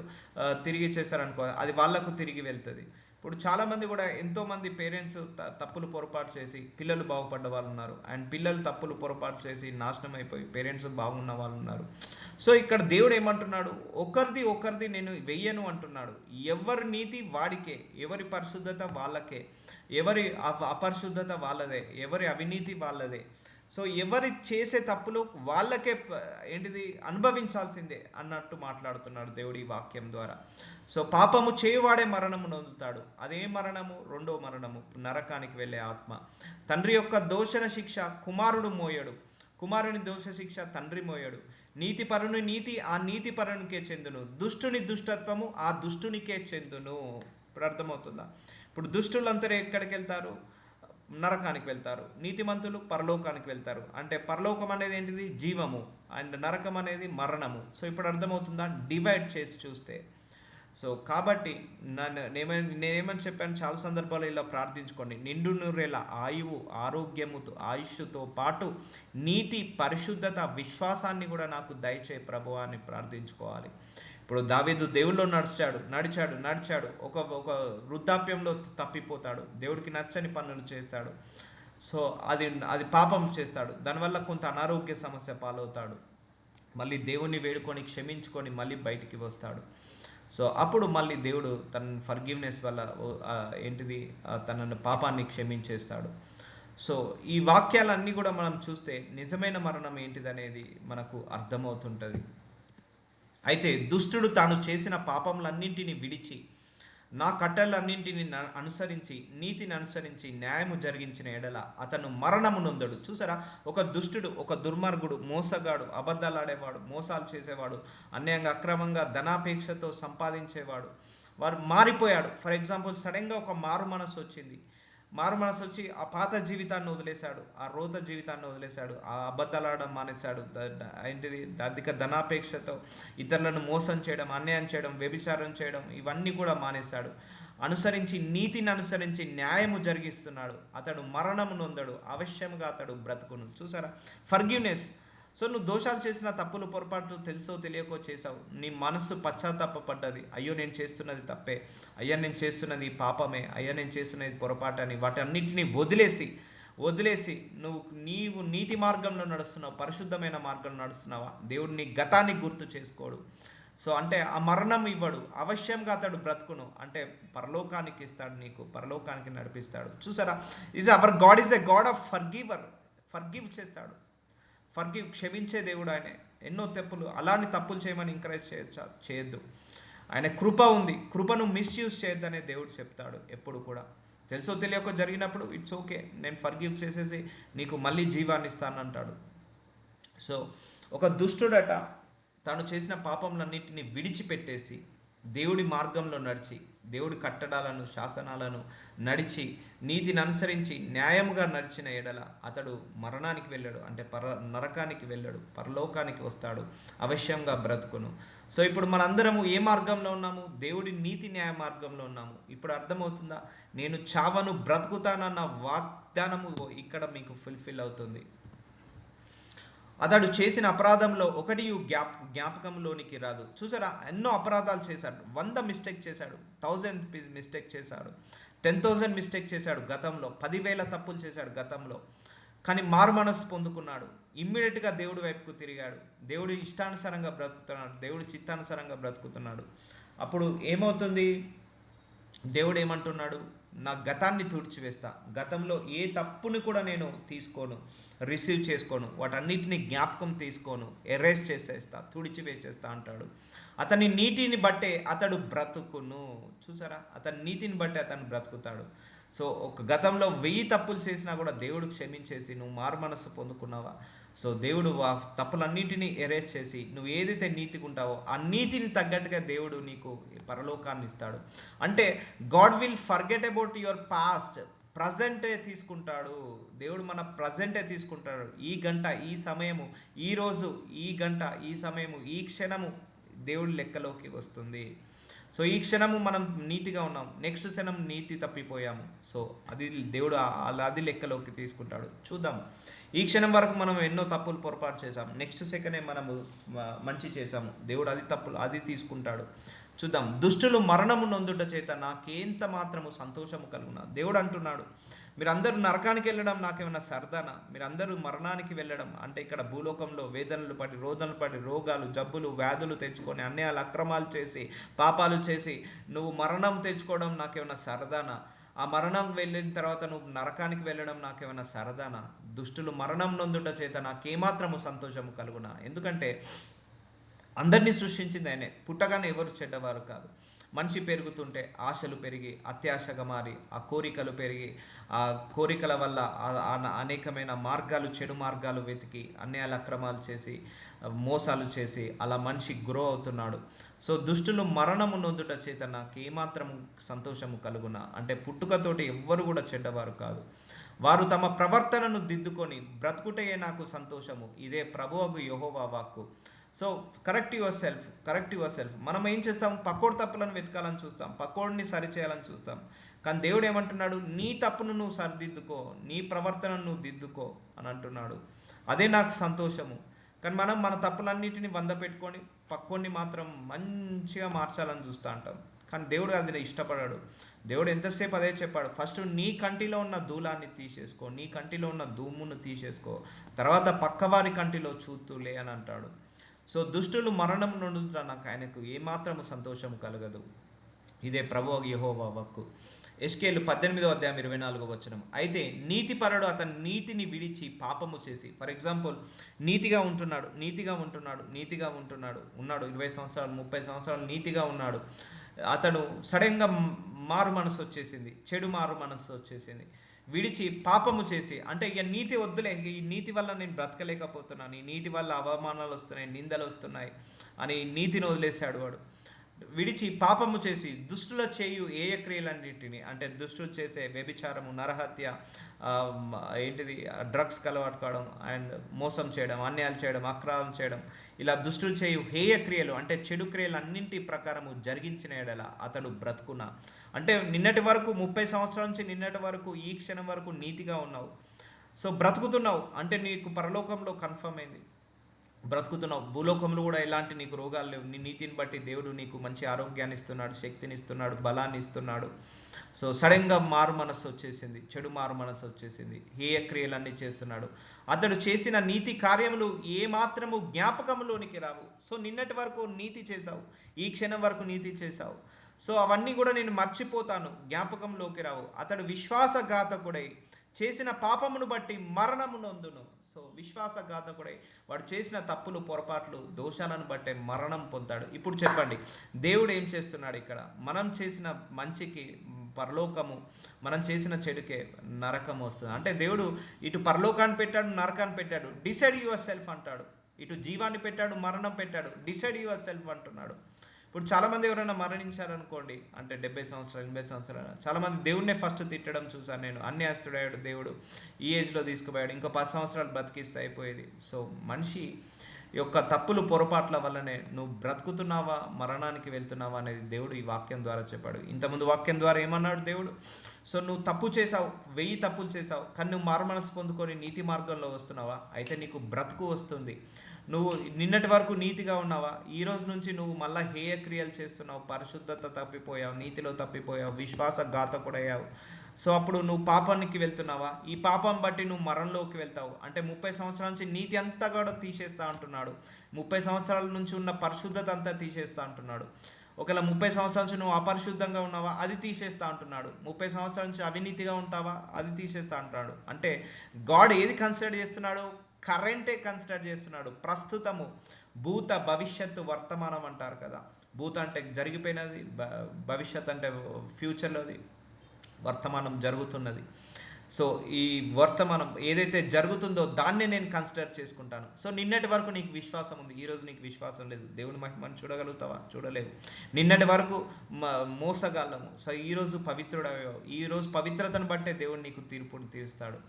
తిరిగి చేశారనుకో, అది వాళ్ళకు తిరిగి వెళ్తది. ఇప్పుడు చాలామంది కూడా ఎంతోమంది పేరెంట్స్ తప్పులు పొరపాటు చేసి పిల్లలు బాగుపడ్డ వాళ్ళు ఉన్నారు, అండ్ పిల్లలు తప్పులు పొరపాటు చేసి నాశనం అయిపోయి పేరెంట్స్ బాగున్న వాళ్ళు ఉన్నారు. సో ఇక్కడ దేవుడు ఏమంటున్నాడు, ఒకరిది నేను వెయ్యను అంటున్నాడు. ఎవరి నీతి వాడికే, ఎవరి పరిశుద్ధత వాళ్ళకే, ఎవరి అపరిశుద్ధత వాళ్ళదే, ఎవరి అవినీతి వాళ్ళదే. సో ఎవరి చేసే తప్పులు వాళ్ళకే ఏంటిది అనుభవించాల్సిందే అన్నట్టు మాట్లాడుతున్నాడు దేవుడి వాక్యం ద్వారా. సో పాపము చేయువాడే మరణము నొందుతాడు. అదే మరణము, రెండో మరణము, నరకానికి వెళ్ళే ఆత్మ. తండ్రి యొక్క దోషణ శిక్ష కుమారుడు మోయడు, కుమారుని దోష శిక్ష తండ్రి మోయడు. నీతిపరుని నీతి ఆ నీతిపరునికే చెందును, దుష్టుని దుష్టత్వము ఆ దుష్టునికే చెందును. ఇప్పుడు అర్థమవుతుందా? ఇప్పుడు దుష్టులంతా ఎక్కడికి వెళ్తారు? నరకానికి వెళ్తారు. నీతిమంతులు పరలోకానికి వెళ్తారు. అంటే పరలోకం అనేది ఏంటిది? జీవము. అండ్ నరకం అనేది మరణము. సో ఇప్పుడు అర్థమవుతుందా? డివైడ్ చేసి చూస్తే. సో కాబట్టి నేనేమని చెప్పాను, చాలా సందర్భాలు ఇలా ప్రార్థించుకోండి. నిండు నూరేళ్ళ ఆయువు, ఆరోగ్యముతో, ఆయుష్తో పాటు నీతి, పరిశుద్ధత, విశ్వాసాన్ని కూడా నాకు దయచే ప్రభువా అని ప్రార్థించుకోవాలి. ఇప్పుడు దావీదు దేవుల్లో నడిచాడు, ఒక ఒక వృద్ధాప్యంలో తప్పిపోతాడు, దేవుడికి నచ్చని పనులు చేస్తాడు. సో అది అది పాపం చేస్తాడు, దానివల్ల కొంత అనారోగ్య సమస్య పాలవుతాడు. మళ్ళీ దేవుణ్ణి వేడుకొని క్షమించుకొని మళ్ళీ బయటికి వస్తాడు. సో అప్పుడు మళ్ళీ దేవుడు తన ఫర్గివ్నెస్ వల్ల ఏంటిది తనను పాపాన్ని క్షమించేస్తాడు. సో ఈ వాక్యాలన్నీ కూడా మనం చూస్తే నిజమైన మరణం ఏంటిదనేది మనకు అర్థమవుతుంటుంది. అయితే దుష్టుడు తాను చేసిన పాపములన్నింటినీ విడిచి నా కట్టలన్నింటిని అనుసరించి నీతిని అనుసరించి న్యాయము జరిగించిన ఎడల అతను మరణము నొందడు. చూసారా, ఒక దుష్టుడు, ఒక దుర్మార్గుడు, మోసగాడు, అబద్ధాలాడేవాడు, మోసాలు చేసేవాడు, అన్యాయంగా అక్రమంగా ధనాపేక్షతో సంపాదించేవాడు, వారు మారిపోయాడు. ఫర్ ఎగ్జాంపుల్, సడన్గా ఒక మారు మనసు వచ్చి ఆ పాత జీవితాన్ని వదిలేశాడు, ఆ రోత జీవితాన్ని వదిలేశాడు, ఆ అబద్ధాలాడడం మానేశాడు, ఏంటిది అధిక ధనాపేక్షతో ఇతరులను మోసం చేయడం, అన్యాయం చేయడం, వ్యభిచారం చేయడం, ఇవన్నీ కూడా మానేశాడు. నీతిని అనుసరించి న్యాయము జరిగిస్తున్నాడు. అతడు మరణము నొందడు, అవశ్యముగా అతడు బ్రతుకును. చూసారా, ఫర్గివ్నెస్. సో నువ్వు దోషాలు చేసిన, తప్పులు పొరపాట్లు తెలుసో తెలియకో చేసావు, నీ మనస్సు పశ్చాత్తాపడ్డది, అయ్యో నేను చేస్తున్నది తప్పే, అయ్యా నేను చేస్తున్నది పాపమే, అయ్యా నేను చేస్తున్నది పొరపాటని, వాటన్నిటిని వదిలేసి నీవు నీతి మార్గంలో నడుస్తున్నావు, పరిశుద్ధమైన మార్గంలో నడుస్తున్నావా, దేవుడు నీ గతాన్ని గుర్తు చేసుకోడు. సో అంటే ఆ మరణం ఇవ్వడు, అవశ్యంగా అతడు బ్రతుకును, అంటే పరలోకానికి ఇస్తాడు, నీకు పరలోకానికి నడిపిస్తాడు. చూసారా, hour God is a God of forgive చేస్తాడు. క్షమించే దేవుడు ఆయన. ఎన్నో అలాంటి తప్పులు చేయమని ఎంకరేజ్ చేయొద్దు. ఆయన కృప ఉంది, కృపను మిస్యూజ్ చేయొద్దనే దేవుడు చెప్తాడు ఎప్పుడు కూడా. తెలుసో తెలియక జరిగినప్పుడు ఇట్స్ ఓకే, నేను ఫర్గివ్ చేసేసి నీకు మళ్ళీ జీవాన్ని ఇస్తానంటాడు. సో ఒక దుష్టుడట తాను చేసిన పాపములన్నింటినీ విడిచిపెట్టేసి దేవుడి మార్గంలో నడిచి, దేవుడి కట్టడాలను, శాసనాలను నడిచి, నీతిని అనుసరించి న్యాయముగా నడిచిన ఎడల అతడు మరణానికి వెళ్ళాడు, అంటే నరకానికి వెళ్ళాడు, పరలోకానికి వస్తాడు, అవశ్యంగా బ్రతుకును. సో ఇప్పుడు మనందరము ఏ మార్గంలో ఉన్నాము? దేవుడి నీతి న్యాయ మార్గంలో ఉన్నాము. ఇప్పుడు అర్థమవుతుందా? నేను చావను బ్రతుకుతానన్న వాగ్దానము ఇక్కడ మీకు ఫుల్ఫిల్ అవుతుంది. అతడు చేసిన అపరాధంలో ఒకటి జ్ఞాపకంలోనికి రాదు. చూసారా, ఎన్నో అపరాధాలు చేశాడు, 100 మిస్టేక్ చేశాడు, 1000 మిస్టేక్ చేశాడు, 10,000 మిస్టేక్ చేశాడు గతంలో, 10,000 తప్పులు చేశాడు గతంలో. కానీ మారు మనస్సు పొందుకున్నాడు, ఇమ్మీడియట్గా దేవుడి వైపుకు తిరిగాడు, దేవుడి ఇష్టానుసారంగా బ్రతుకుతున్నాడు, దేవుడి చిత్తానుసారంగా బ్రతుకుతున్నాడు. అప్పుడు ఏమవుతుంది? దేవుడు ఏమంటున్నాడు? నా గతాన్ని తుడిచివేస్తా, గతంలో ఏ తప్పుని కూడా నేను రిసీవ్ చేసుకోను, వాటన్నిటిని జ్ఞాపకం తీసుకోను, ఎరేస్ చేసేస్తా, తుడిచివేసేస్తా అంటాడు. అతని నీతిని బట్టే అతడు బ్రతుకును. చూసారా, అతని నీతిని బట్టే అతను బ్రతుకుతాడు. సో ఒక గతంలో 1000 తప్పులు చేసినా కూడా దేవుడు క్షమించేసి నువ్వు మారు మనస్సు పొందుకున్నావా, సో దేవుడు ఆ తప్పులన్నింటినీ ఎరేస్ చేసి నువ్వు ఏదైతే నీతిగా ఉంటావో ఆ నీతిని తగ్గట్టుగా దేవుడు నీకు పరలోకాన్ని ఇస్తాడు. అంటే God will forget about your past. ప్రజెంటే తీసుకుంటాడు. దేవుడు మన ప్రజెంటే తీసుకుంటాడు. ఈ గంట, ఈ సమయము, ఈ రోజు, ఈ గంట, ఈ సమయము, ఈ క్షణము దేవుడి లెక్కలోకి వస్తుంది. సో ఈ క్షణము మనం నీతిగా ఉన్నాం, నెక్స్ట్ క్షణం నీతి తప్పిపోయాము. సో అది దేవుడు అది లెక్కలోకి తీసుకుంటాడు. చూద్దాం, ఈ క్షణం వరకు మనం ఎన్నో తప్పులు పొరపాటు చేసాం, నెక్స్ట్ సెకండే మనము మంచి చేసాము, దేవుడు అది తప్పులు అది తీసుకుంటాడు. చూద్దాం, దుష్టులు మరణము నొందుట చేత నాకేంత మాత్రము సంతోషము కలుగునా. దేవుడు అంటున్నాడు, మీరందరూ నరకానికి వెళ్ళడం నాకేమైనా సరదానా? మీరందరూ మరణానికి వెళ్ళడం అంటే ఇక్కడ భూలోకంలో వేదనలు పడి, రోదనలు పడి, రోగాలు, జబ్బులు, వ్యాధులు తెచ్చుకొని, అన్యాయాలు, అక్రమాలు చేసి, పాపాలు చేసి నువ్వు మరణం తెచ్చుకోవడం నాకేమైనా సరదానా? ఆ మరణం వెళ్ళిన తర్వాత నువ్వు నరకానికి వెళ్ళడం నాకేమైనా సరదానా? దుష్టులు మరణం నొందుట చేత నాకేమాత్రము సంతోషము కలుగునా. ఎందుకంటే అందరినీ సృష్టించింది ఆయనే. పుట్టగానే ఎవరు చెడ్డవారు కాదు. మనిషి పెరుగుతుంటే ఆశలు పెరిగి అత్యాశగా మారి, ఆ కోరికలు పెరిగి, ఆ కోరికల వల్ల అనేకమైన మార్గాలు, చెడు మార్గాలు వెతికి, అన్యాయాల అక్రమాలు చేసి, మోసాలు చేసి అలా మనిషి గ్రో అవుతున్నాడు. సో దుష్టులు మరణము నొందుట చేత నాకు ఏమాత్రము సంతోషము కలుగునా. అంటే పుట్టుకతోటి ఎవ్వరు కూడా చెడ్డవారు కాదు. వారు తమ ప్రవర్తనను దిద్దుకొని బ్రతుకుటయే నాకు సంతోషము. ఇదే ప్రభువగు యెహోవా వాక్కు. So correct your self. మనం ఏం చేస్తాం? పక్కోడి తప్పులను వెతకాలని చూస్తాం, పక్కోడిని సరిచేయాలని చూస్తాం. కానీ దేవుడు ఏమంటున్నాడు? నీ తప్పును నువ్వు సరిదిద్దుకో, నీ ప్రవర్తనను నువ్వు దిద్దుకో అని అంటున్నాడు. అదే నాకు సంతోషము. కానీ మనం మన తప్పులన్నిటిని పెట్టుకొని పక్కోడిని మాత్రం మంచిగా మార్చాలని చూస్తూ ఉంటాం. కానీ దేవుడు అది ఇష్టపడాడు. దేవుడు ఎంతసేపు అదే చెప్పాడు, ఫస్ట్ నీ కంటిలో ఉన్న దూలాన్ని తీసేసుకో, నీ కంటిలో ఉన్న ధూమును తీసేసుకో, తర్వాత పక్కవారి కంటిలో చూతులే అని అంటాడు. సో దుష్టులు మరణం నుండి నాకు ఆయనకు ఏమాత్రము సంతోషం కలగదు. ఇదే ప్రభువు యెహోవా వాక్కు. ఎస్కేలు 18:24 అయితే నీతిపరుడు అతని నీతిని విడిచి పాపము చేసి, ఫర్ ఎగ్జాంపుల్ నీతిగా ఉంటున్నాడు 20 సంవత్సరాలు 30 సంవత్సరాలు నీతిగా ఉన్నాడు. అతడు సడన్గా మారు మనసు వచ్చేసింది, చెడు మారు మనసు వచ్చేసింది, విడిచి పాపము చేసి, అంటే ఇక నీతి వద్దులే, ఈ నీతి వల్ల నేను బ్రతకలేకపోతున్నాను, ఈ నీతి వల్ల అవమానాలు వస్తున్నాయి, నిందలు వస్తున్నాయి అని నీతిని వదిలేశాడు వాడు. విడిచి పాపము చేసి దుష్టుల చేయు క్రియలన్నింటినీ, అంటే దుష్టులు చేసే వ్యభిచారము, నరహత్య, డ్రగ్స్ కలవాటుకోవడం అండ్ మోసం చేయడం, అన్యాయాలు చేయడం, అక్రమం చేయడం, ఇలా దుష్టులు చేయు క్రియలు అంటే చెడు క్రియలు అన్నింటి ప్రకారము జరిగించిన ఎడల అతడు బ్రతుకున. అంటే నిన్నటి వరకు 30 సంవత్సరాల నుంచి నిన్నటి వరకు ఈ క్షణం వరకు నీతిగా ఉన్నావు, సో బ్రతుకుతున్నావు అంటే నీకు పరలోకంలో కన్ఫర్మ్ అయింది, బ్రతుకుతున్నావు. భూలోకంలో కూడా ఎలాంటి నీకు రోగాలు లేవు. నీ నీతిని బట్టి దేవుడు నీకు మంచి ఆరోగ్యాన్ని ఇస్తున్నాడు, శక్తిని ఇస్తున్నాడు, బలాన్ని ఇస్తున్నాడు. సో సడన్గా మారు మనస్సు వచ్చేసింది, చెడు మారు మనస్సు వచ్చేసింది, క్రియలన్నీ చేస్తున్నాడు. అతడు చేసిన నీతి కార్యములు ఏమాత్రము జ్ఞాపకంలోనికి రావు. సో నిన్నటి వరకు నీతి చేశావు, ఈ క్షణం వరకు నీతి చేశావు, సో అవన్నీ కూడా నేను మర్చిపోతాను, జ్ఞాపకంలోకి రావు. అతడు విశ్వాసఘాతకుడై చేసిన పాపమును బట్టి మరణము నొందును. సో విశ్వాసఘాతకుడై వాడు చేసిన తప్పులు, పొరపాట్లు, దోషాలను బట్టే మరణం పొందాడు. ఇప్పుడు చెప్పండి, దేవుడు ఏం చేస్తున్నాడు ఇక్కడ? మనం చేసిన మంచికి పరలోకము, మనం చేసిన చెడుకే నరకం వస్తుంది. అంటే దేవుడు ఇటు పరలోకాన్ని పెట్టాడు, నరకాన్ని పెట్టాడు. డిసైడ్ యువర్ సెల్ఫ్ అంటాడు. ఇటు జీవాన్ని పెట్టాడు, మరణం పెట్టాడు. డిసైడ్ యువర్ సెల్ఫ్ అంటున్నాడు. ఇప్పుడు చాలామంది ఎవరైనా మరణించారనుకోండి, అంటే 70 సంవత్సరాలు 80 సంవత్సరాలు, చాలామంది దేవుడినే ఫస్ట్ తిట్టడం చూసాను నేను. అన్యాయస్తుడయ్యాడు దేవుడు, ఈ ఏజ్లో తీసుకుపోయాడు, ఇంకో 10 సంవత్సరాలు బ్రతికిస్తే అయిపోయేది. సో మనిషి యొక్క తప్పులు, పొరపాట్ల వల్లనే నువ్వు బ్రతుకుతున్నావా, మరణానికి వెళ్తున్నావా అనేది దేవుడు ఈ వాక్యం ద్వారా చెప్పాడు. ఇంతకుముందు వాక్యం ద్వారా ఏమన్నాడు దేవుడు? సో నువ్వు తప్పు చేసావు, 1000 తప్పులు చేసావు, కానీ నువ్వు మారుమనసు పొందుకొని నీతి మార్గంలో వస్తున్నావా? అయితే నీకు బ్రతుకు వస్తుంది. నువ్వు నిన్నటి వరకు నీతిగా ఉన్నావా? ఈ రోజు నుంచి నువ్వు మళ్ళీ క్రియలు చేస్తున్నావు, పరిశుద్ధత తప్పిపోయావు, నీతిలో తప్పిపోయావు, విశ్వాసఘాతకుడయ్యావు. సో అప్పుడు నువ్వు పాపానికి వెళ్తున్నావా? ఈ పాపం బట్టి నువ్వు మరణంలోకి వెళ్తావు. అంటే 30 సంవత్సరాల నుంచి నీతి అంతా కూడా తీసేస్తా అంటున్నాడు, 30 సంవత్సరాల నుంచి ఉన్న పరిశుద్ధత అంతా తీసేస్తా అంటున్నాడు. ఒకవేళ 30 సంవత్సరాల నుంచి నువ్వు అపరిశుద్ధంగా ఉన్నావా? అది తీసేస్తా అంటున్నాడు. 30 సంవత్సరాల నుంచి అవినీతిగా ఉంటావా? అది తీసేస్తా అంటున్నాడు. అంటే గాడ్ ఏది కన్సిడర్ చేస్తున్నాడు? కరెంటే కన్సిడర్ చేస్తున్నాడు. ప్రస్తుతము, భూత, భవిష్యత్తు, వర్తమానం అంటారు కదా. భూత అంటే జరిగిపోయినది, భవిష్యత్ అంటే ఫ్యూచర్లోది, వర్తమానం జరుగుతున్నది. సో ఈ వర్తమానం ఏదైతే జరుగుతుందో దాన్నే నేను కన్సిడర్ చేసుకుంటాను. సో నిన్నటి వరకు నీకు విశ్వాసం ఉంది, ఈరోజు నీకు విశ్వాసం లేదు, దేవుని మహిమను చూడగలుగుతావా? చూడలేవు. నిన్నటి వరకు మోసగాళ్ళము, సో ఈరోజు పవిత్రుడవేవో, ఈరోజు పవిత్రతను బట్టే దేవుడు నీకు తీర్పుని తీరుస్తాడు.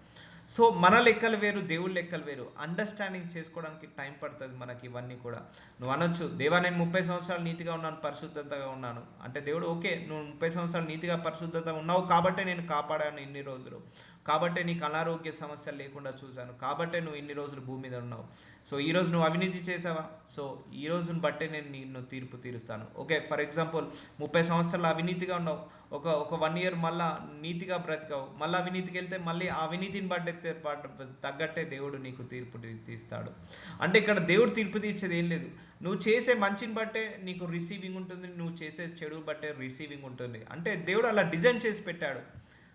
సో మన లెక్కలు వేరు, దేవుడి లెక్కలు వేరు. అండర్స్టాండింగ్ చేసుకోవడానికి టైం పడుతుంది మనకి ఇవన్నీ కూడా. నువ్వు అనొచ్చు, దేవా నేను 30 సంవత్సరాలు నీతిగా ఉన్నాను, పరిశుద్ధతగా ఉన్నాను అంటే, దేవుడు ఓకే, నువ్వు 30 సంవత్సరాలు నీతిగా పరిశుద్ధత ఉన్నావు కాబట్టే నేను కాపాడాను ఇన్ని రోజులు, కాబట్టే నీకు అనారోగ్య సమస్యలు లేకుండా చూశాను, కాబట్టే నువ్వు ఇన్ని రోజులు భూమి మీద ఉన్నావు. సో ఈరోజు నువ్వు అవినీతి చేసావా? సో ఈ రోజును బట్టే నేను నిన్ను తీర్పు తీరుస్తాను. ఓకే, ఫర్ ఎగ్జాంపుల్ 30 సంవత్సరాలు అవినీతిగా ఉన్నావు, ఒక ఒక 1 ఇయర్ మళ్ళీ నీతిగా బ్రతికావు, మళ్ళీ అవినీతికి వెళ్తే మళ్ళీ ఆ అవినీతిని బట్టే తగ్గట్టే దేవుడు నీకు తీర్పు తీస్తాడు. అంటే ఇక్కడ దేవుడు తీర్పు తీర్చేది ఏం లేదు, నువ్వు చేసే మంచిని బట్టే నీకు రిసీవింగ్ ఉంటుంది, నువ్వు చేసే చెడు బట్టే రిసీవింగ్ ఉంటుంది. అంటే దేవుడు అలా డిజైన్ చేసి పెట్టాడు.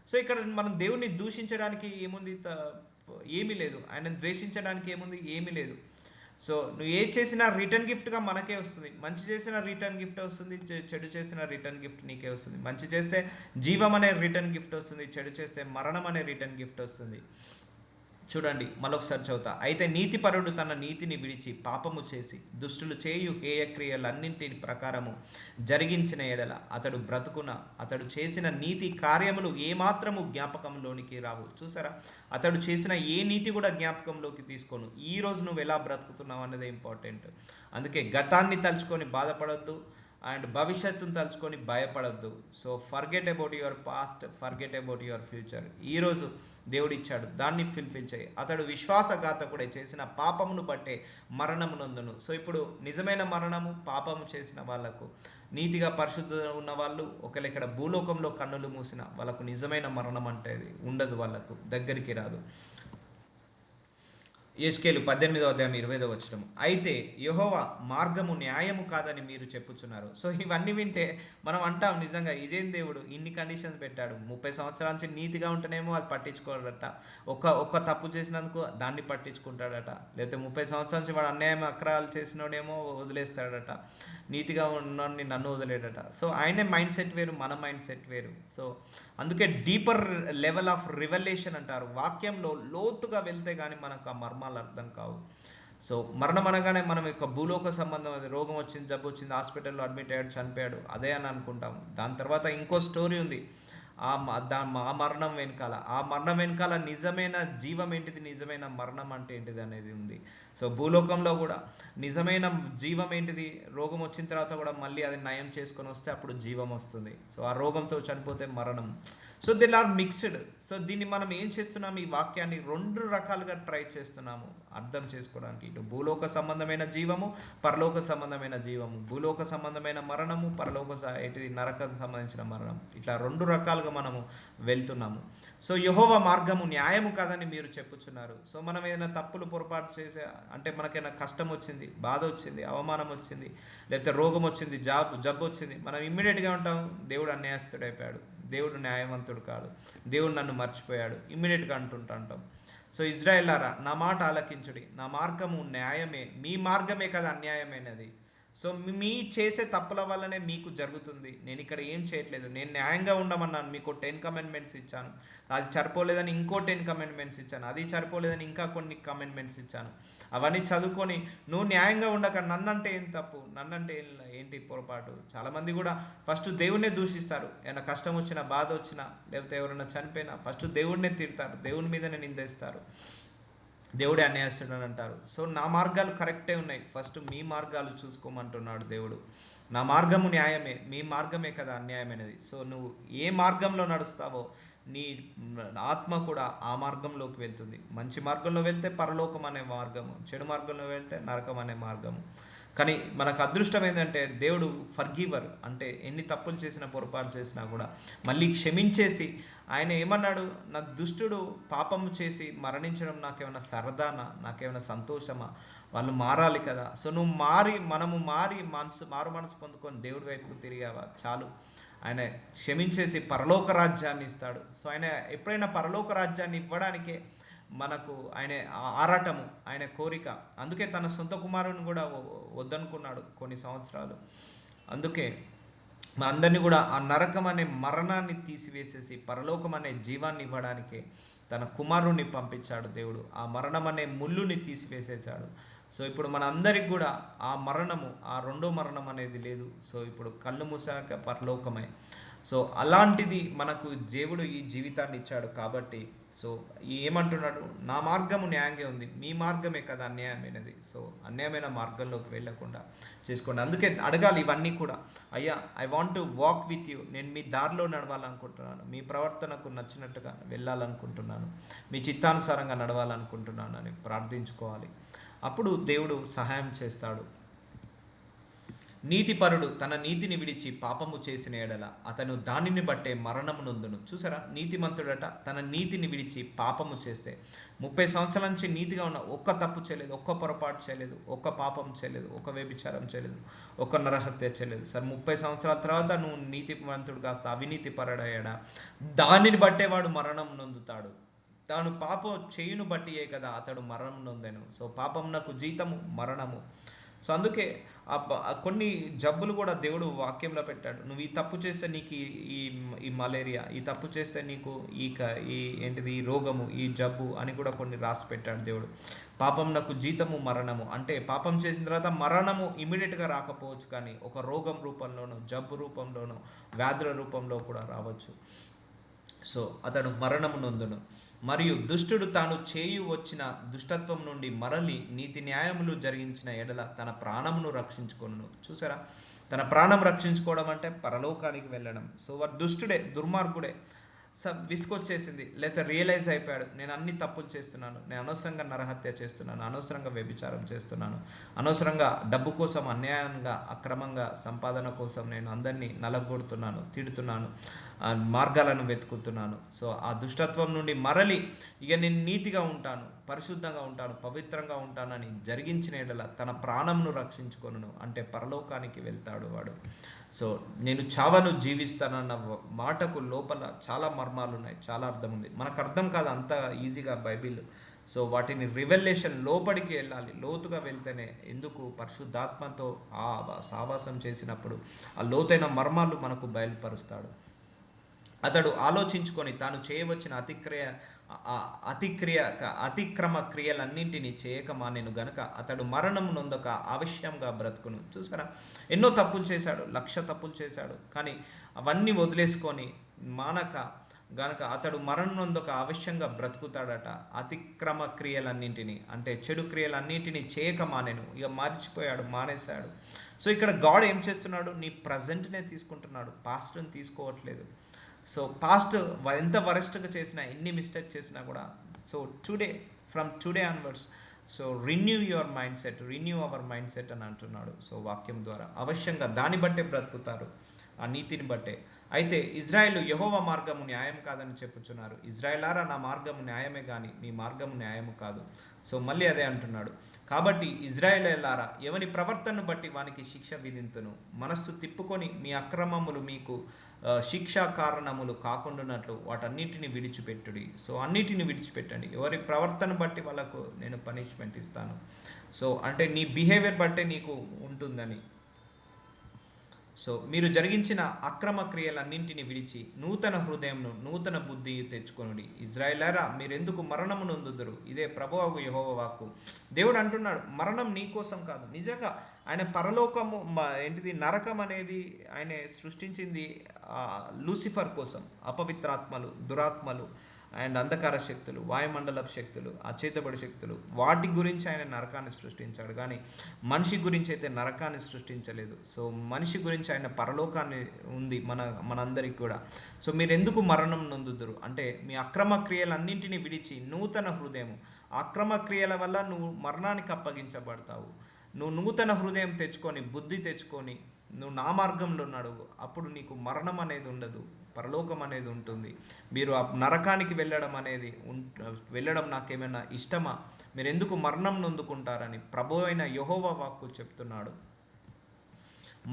సో ఇక్కడ మనం దేవుడిని దూషించడానికి ఏముంది? ఏమీ లేదు. ఆయన ద్వేషించడానికి ఏముంది? ఏమీ లేదు. సో నువ్వు ఏ చేసినా రిటర్న్ గిఫ్ట్గా మనకే వస్తుంది. మంచి చేసిన రిటర్న్ గిఫ్ట్ వస్తుంది, చెడు చేసిన రిటర్న్ గిఫ్ట్ నీకే వస్తుంది. మంచి చేస్తే జీవం అనే రిటర్న్ గిఫ్ట్ వస్తుంది, చెడు చేస్తే మరణం అనే రిటర్న్ గిఫ్ట్ వస్తుంది. చూడండి మరొకసారి చదువుతా. అయితే నీతిపరుడు తన నీతిని విడిచి పాపము చేసి దుష్టులు చేయు హేయక్రియలన్నింటి ప్రకారము జరిగించిన ఎడల అతడు బ్రతుకున, అతడు చేసిన నీతి కార్యములు ఏమాత్రము జ్ఞాపకంలోనికి రావు. చూసారా, అతడు చేసిన ఏ నీతి కూడా జ్ఞాపకంలోకి తీసుకోను. ఈరోజు నువ్వు ఎలా బ్రతుకుతున్నావు అన్నదే ఇంపార్టెంట్. అందుకే గతాన్ని తలుచుకొని బాధపడొద్దు అండ్ భవిష్యత్తును తలుచుకొని భయపడద్దు. So forget about your past, forget about your future. ఈరోజు దేవుడు ఇచ్చాడు, దాన్ని ఫుల్ఫిల్ చేయి. అతడు విశ్వాసఘాతకుడే చేసిన పాపమును బట్టే మరణము నొందును. సో ఇప్పుడు నిజమైన మరణము పాపము చేసిన వాళ్ళకు, నీతిగా పరిశుద్ధ ఉన్న వాళ్ళు ఒకవేళ ఇక్కడ భూలోకంలో కన్నులు మూసిన వాళ్ళకు నిజమైన మరణం అంటే ఉండదు, వాళ్ళకు దగ్గరికి రాదు. యేస్కేలు 18:25. అయితే యెహోవా మార్గము న్యాయము కాదని మీరు చెప్పుచున్నారు. సో ఇవన్నీ వింటే మనం అంటాం, నిజంగా ఇదేం దేవుడు ఇన్ని కండిషన్స్ పెట్టాడు. 30 సంవత్సరాల నుంచి నీతిగా ఉంటేనేమో అది పట్టించుకోడట, ఒక్క తప్పు చేసినందుకు దాన్ని పట్టించుకుంటాడట. లేకపోతే 30 సంవత్సరాల నుంచి వాడు అన్యాయం అక్రమాలు చేసినోడేమో వదిలేస్తాడట, నీతిగా ఉన్నోడిని నన్ను వదిలేడట. సో ఆయనే మైండ్ సెట్ వేరు, మన మైండ్ సెట్ వేరు. సో అందుకే డీపర్ లెవెల్ ఆఫ్ రివల్యూషన్ అంటారు. వాక్యంలో లోతుగా వెళ్తే కానీ మనకు ఆ మర్మాలు అర్థం కావు. సో మరణం అనగానే మనం యొక్క భూలోక సంబంధం, అది రోగం వచ్చింది, జబ్బు వచ్చింది, హాస్పిటల్లో అడ్మిట్ అయ్యాడు, చనిపోయాడు, అదే అని అనుకుంటాం. దాని తర్వాత ఇంకో స్టోరీ ఉంది. ఆ మరణం వెనకాల నిజమైన జీవం ఏంటిది, నిజమైన మరణం అంటే ఏంటిది అనేది ఉంది. సో భూలోకంలో కూడా నిజమైన జీవం ఏంటిది, రోగం వచ్చిన తర్వాత కూడా మళ్ళీ అది నయం చేసుకొని వస్తే అప్పుడు జీవం వస్తుంది. సో ఆ రోగంతో చనిపోతే మరణం. So these are mixed. So దీన్ని మనం ఏం చేస్తున్నాం, ఈ వాక్యాన్ని 2 రకాలుగా ట్రై చేస్తున్నాము అర్థం చేసుకోవడానికి. ఇటు భూలోక సంబంధమైన జీవము, పరలోక సంబంధమైన జీవము, భూలోక సంబంధమైన మరణము, పరలోక ఏంటిది నరకం సంబంధించిన మరణం. ఇట్లా 2 రకాలుగా మనము వెళ్తున్నాము. సో యెహోవా మార్గము న్యాయము కాదని మీరు చెప్పుచున్నారు. సో మనం ఏదైనా తప్పులు పొరపాటు చేసే, అంటే మనకైనా కష్టం వచ్చింది, బాధ వచ్చింది, అవమానం వచ్చింది, లేకపోతే రోగం వచ్చింది, జబ్బు వచ్చింది, మనం ఇమ్మీడియట్గా ఉంటాం దేవుడు అన్యాయస్తుడైపోయాడు, దేవుడు న్యాయవంతుడు కాదు, దేవుడు నన్ను మర్చిపోయాడు, ఇమ్మీడియట్గా అంటాం. సో ఇజ్రాయేలారా నా మాట ఆలకించుడి, నా మార్గము న్యాయమే, మీ మార్గమే కదా అన్యాయమైనది. సో మీ చేసే తప్పుల వల్లనే మీకు జరుగుతుంది. నేను ఇక్కడ ఏం చేయట్లేదు, నేను న్యాయంగా ఉండమన్నాను, మీకు 10 కమెంట్మెంట్స్ ఇచ్చాను, అది సరిపోలేదని ఇంకో 10 కమెంట్మెంట్స్ ఇచ్చాను, అది సరిపోలేదని ఇంకా కొన్ని కమెంట్మెంట్స్ ఇచ్చాను. అవన్నీ చదువుకొని నువ్వు న్యాయంగా ఉండక నన్నంటే ఏం తప్పు, నన్నంటే ఏంటి పొరపాటు. చాలామంది కూడా ఫస్ట్ దేవుణ్ణే దూషిస్తారు. ఏమైనా కష్టం వచ్చినా, బాధ వచ్చినా, లేకపోతే ఎవరైనా చనిపోయినా ఫస్ట్ దేవుడినే తిడతారు, దేవుని మీదనే నిందిస్తారు, దేవుడే అన్యాయస్తుడు అని అంటారు. సో నా మార్గాలు కరెక్టే ఉన్నాయి, ఫస్ట్ మీ మార్గాలు చూసుకోమంటున్నాడు దేవుడు. నా మార్గము న్యాయమే, మీ మార్గమే కదా అన్యాయమైనది. సో నువ్వు ఏ మార్గంలో నడుస్తావో నీ ఆత్మ కూడా ఆ మార్గంలోకి వెళ్తుంది. మంచి మార్గంలో వెళ్తే పరలోకం అనే మార్గము, చెడు మార్గంలో వెళ్తే నరకం అనే మార్గము. కానీ మనకు అదృష్టం ఏంటంటే దేవుడు ఫర్గివర్, అంటే ఎన్ని తప్పులు చేసినా, పొరపాటు చేసినా కూడా మళ్ళీ క్షమించేసి, ఆయన ఏమన్నాడు, నాకు దుష్టుడు పాపము చేసి మరణించడం నాకేమైనా సరదానా, నాకేమైనా సంతోషమా, వాళ్ళు మారాలి కదా. సో మనము మారు మనసు పొందుకొని దేవుడి వైపుకు తిరిగావా చాలు, ఆయన క్షమించేసి పరలోక రాజ్యాన్ని ఇస్తాడు. సో ఆయన ఎప్పుడైనా పరలోక రాజ్యాన్ని ఇవ్వడానికే మనకు ఆయన ఆరాటము, ఆయన కోరిక. అందుకే తన సొంత కుమారుని కూడా వద్దనుకున్నాడు కొన్ని సంవత్సరాలు. అందుకే మా అందరినీ కూడా ఆ నరకం అనే మరణాన్ని తీసివేసేసి పరలోకం అనే జీవాన్ని ఇవ్వడానికే తన కుమారుణ్ణి పంపించాడు దేవుడు. ఆ మరణం అనే ముళ్ళుని తీసివేసేసాడు. సో ఇప్పుడు మన అందరికి కూడా ఆ మరణము, ఆ రెండో మరణం అనేది లేదు. సో ఇప్పుడు కళ్ళు మూసాక పరలోకమే. సో అలాంటిది మనకు దేవుడు ఈ జీవితాన్ని ఇచ్చాడు కాబట్టి, సో ఏమంటున్నాడు, నా మార్గము న్యాయంగా ఉంది, మీ మార్గమే కదా అన్యాయమైనది. సో అన్యాయమైన మార్గంలోకి వెళ్ళకుండా చేసుకోండి. అందుకే అడగాలి ఇవన్నీ కూడా, అయ్యా I want to walk with you, నేను మీ దారిలో నడవాలనుకుంటున్నాను, మీ ప్రవర్తనకు నచ్చినట్టుగా వెళ్ళాలనుకుంటున్నాను, మీ చిత్తానుసారంగా నడవాలనుకుంటున్నాను అని ప్రార్థించుకోవాలి. అప్పుడు దేవుడు సహాయం చేస్తాడు. నీతిపరుడు తన నీతిని విడిచి పాపము చేసిన ఎడల అతను దానిని బట్టే మరణము నొందును. చూసారా, నీతిమంతుడట తన నీతిని విడిచి పాపము చేస్తే, 30 సంవత్సరాల నుంచి నీతిగా ఉన్న, ఒక్క తప్పు చేయలేదు, ఒక్క పొరపాటు చేయలేదు, ఒక్క పాపం చేయలేదు, ఒక్క వ్యభిచారం చేయలేదు, ఒక్క నరహత్య చేయలేదు. సరే 30 సంవత్సరాల తర్వాత నువ్వు నీతిమంతుడు కాస్త అవినీతి పరుడయ్యాడా, దానిని బట్టే వాడు మరణం నొందుతాడు. తాను పాపం చేయును బట్టియే కదా అతడు మరణం నొందెను. సో పాపమునకు జీతము మరణము. సో అందుకే కొన్ని జబ్బులు కూడా దేవుడు వాక్యంలో పెట్టాడు. నువ్వు ఈ తప్పు చేస్తే నీకు ఈ ఈ మలేరియా, ఈ తప్పు చేస్తే నీకు ఈ ఏంటిది ఈ రోగము, ఈ జబ్బు అని కూడా కొన్ని రాసి పెట్టాడు దేవుడు. పాపంనకు జీతము మరణము అంటే పాపం చేసిన తర్వాత మరణము ఇమీడియట్గా రాకపోవచ్చు, కానీ ఒక రోగం రూపంలోనో, జబ్బు రూపంలోనో, వ్యాధుల రూపంలో కూడా రావచ్చు. సో అతడు మరణము నొందును. మరియు దుష్టుడు తాను చేయు వచ్చిన దుష్టత్వం నుండి మరలి నీతి న్యాయములు జరిగించిన ఎడల తన ప్రాణమును రక్షించుకొను. చూసారా, తన ప్రాణం రక్షించుకోవడం అంటే పరలోకానికి వెళ్ళడం. సో వాడు దుష్టుడే, దుర్మార్గుడే. విసుకొచ్చేసింది, లేకపోతే రియలైజ్ అయిపోయాడు, నేను అన్ని తప్పులు చేస్తున్నాను, నేను అనవసరంగా నరహత్య చేస్తున్నాను, అనవసరంగా వ్యభిచారం చేస్తున్నాను, అనవసరంగా డబ్బు కోసం అన్యాయంగా అక్రమంగా సంపాదన కోసం నేను అందరినీ నలగొడుతున్నాను, తిడుతున్నాను, మార్గాలను వెతుకుతున్నాను. సో ఆ దుష్టత్వం నుండి మరలి ఇక నేను నీతిగా ఉంటాను, పరిశుద్ధంగా ఉంటాను, పవిత్రంగా ఉంటానని జరిగించిన ఎడల తన ప్రాణంను రక్షించుకొనును అంటే పరలోకానికి వెళ్తాడు వాడు. సో నేను చావను జీవిస్తానన్న మాటకు లోపల చాలా మర్మాలు ఉన్నాయి, చాలా అర్థం ఉంది. మనకు అర్థం కాదు అంత ఈజీగా బైబిల్. సో వాటిని రివెల్యూషన్ లోపలికి వెళ్ళాలి, లోతుగా వెళ్తేనే. ఎందుకు, పరిశుద్ధాత్మతో ఆ సావాసం చేసినప్పుడు ఆ లోతైన మర్మాలు మనకు బయలుపరుస్తాడు. అతడు ఆలోచించుకొని తాను చేయవచ్చిన అతిక్రమ క్రియలన్నింటినీ చేయక మానెను గనుక అతడు మరణం నొందక ఆవశ్యంగా బ్రతుకును. చూసారా, ఎన్నో తప్పులు చేశాడు, 1,00,000 తప్పులు చేశాడు, కానీ అవన్నీ వదిలేసుకొని మానక గనక అతడు మరణం నొందక ఆవశ్యంగా బ్రతుకుతాడట. అతిక్రమ క్రియలన్నింటినీ అంటే చెడు క్రియలన్నింటినీ చేయక మానెను. ఇక మర్చిపోయాడు, మానేశాడు. సో ఇక్కడ గాడ్ ఏం చేస్తున్నాడు, నీ ప్రజెంట్నే తీసుకుంటున్నాడు, పాస్ట్ని తీసుకోవట్లేదు. సో పాస్ట్ ఎంత వరస్ట్గా చేసినా, ఎన్ని మిస్టేక్ చేసినా కూడా, so from today onwards, so renew your mind set, renew our mind set అని అంటున్నాడు. సో వాక్యం ద్వారా అవశ్యంగా దాన్ని బట్టే బ్రతుకుతారు, ఆ నీతిని బట్టే. అయితే ఇజ్రాయేలు యెహోవా మార్గము న్యాయం కాదని చెప్పుచున్నారు. ఇజ్రాయేలారా, నా మార్గము న్యాయమే కానీ మీ మార్గము న్యాయము కాదు. సో మళ్ళీ అదే అంటున్నాడు. కాబట్టి ఇజ్రాయేలీయులారా, ఎవని ప్రవర్తనను బట్టి వానికి శిక్ష విధింతును. మనస్సు తిప్పుకొని మీ అక్రమములు మీకు శిక్షా కారణములు కాకుండానట్లు వాటన్నిటిని విడిచిపెట్టుడి. సో అన్నిటిని విడిచిపెట్టండి. ఎవరి ప్రవర్తన బట్టి వాళ్ళకు నేను పనిష్మెంట్ ఇస్తాను. సో అంటే నీ బిహేవియర్ బట్టే నీకు ఉంటుందని. సో మీరు జరిగించిన అక్రమ క్రియలన్నింటిని విడిచి నూతన హృదయంను నూతన బుద్ధి తెచ్చుకొనుడి. ఇజ్రాయేలారా, మీరెందుకు మరణము నొందుదురు? ఇదే ప్రభువగు యెహోవా వాక్కు. దేవుడు అంటున్నాడు, మరణం నీ కోసం కాదు. నిజంగా ఆయన పరలోకము ఏంటిది, నరకం అనేది ఆయన సృష్టించింది లూసిఫర్ కోసం. అపవిత్రాత్మలు, దురాత్మలు అండ్ అంధకార శక్తులు, వాయుమండల శక్తులు, అచేతబడి శక్తులు, వాటి గురించి ఆయన నరకాన్ని సృష్టించాడు, కానీ మనిషి గురించి అయితే నరకాన్ని సృష్టించలేదు. సో మనిషి గురించి ఆయన పరలోకాన్ని ఉంది మనందరికి కూడా. సో మీరు ఎందుకు మరణం నొందుదురు అంటే, మీ అక్రమ క్రియలన్నింటినీ విడిచి నూతన హృదయం. అక్రమ క్రియల వల్ల నువ్వు మరణానికి అప్పగించబడతావు. నువ్వు నూతన హృదయం తెచ్చుకొని, బుద్ధి తెచ్చుకొని నువ్వు నా మార్గంలో నడువు, అప్పుడు నీకు మరణం అనేది ఉండదు, పరలోకం అనేది ఉంటుంది. మీరు ఆ నరకానికి వెళ్ళడం నాకేమైనా ఇష్టమా? మీరు ఎందుకు మరణం నొందుకుంటారని ప్రభు అయిన యెహోవా వాక్కు చెప్తున్నాడు.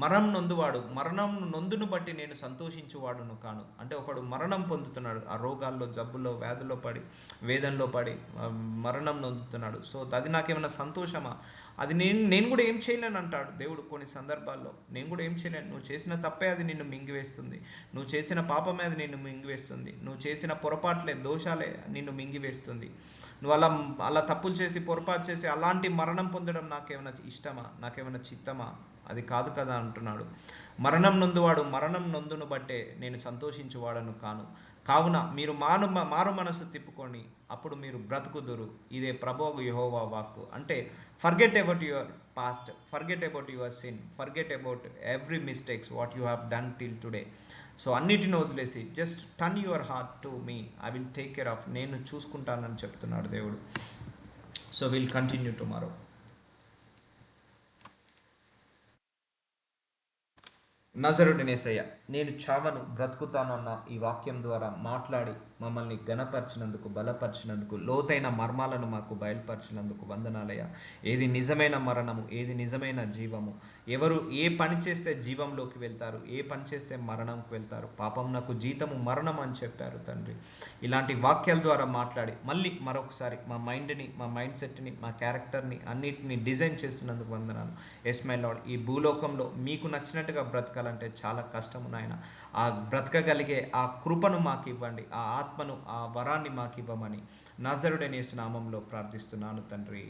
మరణం నొందువాడు, మరణం నొందును బట్టి నేను సంతోషించువాడును కాను. అంటే ఒకడు మరణం పొందుతున్నాడు, ఆ రోగాల్లో, జబ్బుల్లో, వ్యాధుల్లో పడి, వేదనలో పడి మరణం నొందుతున్నాడు. సో అది నాకేమైనా సంతోషమా? అది నేను నేను కూడా ఏం చేయలేను అంటాడు దేవుడు కొన్ని సందర్భాల్లో. నేను కూడా ఏం చేయలేను, నువ్వు చేసిన తప్పే అది నిన్ను మింగివేస్తుంది, నువ్వు చేసిన పాపమే అది నిన్ను మింగివేస్తుంది, నువ్వు చేసిన పొరపాట్లే దోషాలే నిన్ను మింగివేస్తుంది. నువ్వు అలా అలా తప్పులు చేసి పొరపాటు చేసి అలాంటి మరణం పొందడం నాకేమైనా ఇష్టమా, నాకేమైనా చిత్తమా? అది కాదు కదా అంటున్నాడు. మరణం నొందువాడు మరణం నొందును బట్టే నేను సంతోషించువాడను కాను. కావున మీరు మారు మనస్సు తిప్పుకొని అప్పుడు మీరు బ్రతుకుదురు. ఇదే ప్రభువు యెహోవా వాక్కు. అంటే forget about your past, forget about your sin, forget about every mistakes what you have done till today. So అన్నిటిని వదిలేసి just turn your heart to me, I will take care of, నేను చూసుకుంటానని చెప్తున్నాడు దేవుడు. So will continue tomorrow. నజరుడైన యేసయ్య, నేను చావను బ్రతుకుతాను అన్న ఈ వాక్యం ద్వారా మాట్లాడి మమ్మల్ని ఘనపరిచినందుకు, బలపరిచినందుకు, లోతైన మర్మాలను మాకు బయలుపరిచినందుకు వందనాలయ్య. ఏది నిజమైన మరణము, ఏది నిజమైన జీవము, ఎవరు ఏ పని చేస్తే జీవంలోకి వెళ్తారు, ఏ పని చేస్తే మరణంకి వెళ్తారు, పాపం నాకు జీతము మరణం అని చెప్పారు తండ్రి. ఇలాంటి వాక్యాల ద్వారా మాట్లాడి మళ్ళీ మరొకసారి మా మైండ్ని, మా మైండ్ సెట్ని, మా క్యారెక్టర్ని అన్నిటిని డిజైన్ చేస్తున్నందుకు వందనాలు. ఎస్ మై లార్డ్, ఈ భూలోకంలో మీకు నచ్చినట్టుగా బ్రతకాలంటే చాలా కష్టము నాయన. ఆ బ్రతకగలిగే ఆ కృపను మాకు ఇవ్వండి, ఆ ఆత్మను, ఆ వరాన్ని మాకు ఇవ్వమని నజరుడైన యేసు నామములో ప్రార్థిస్తున్నాను తండ్రి.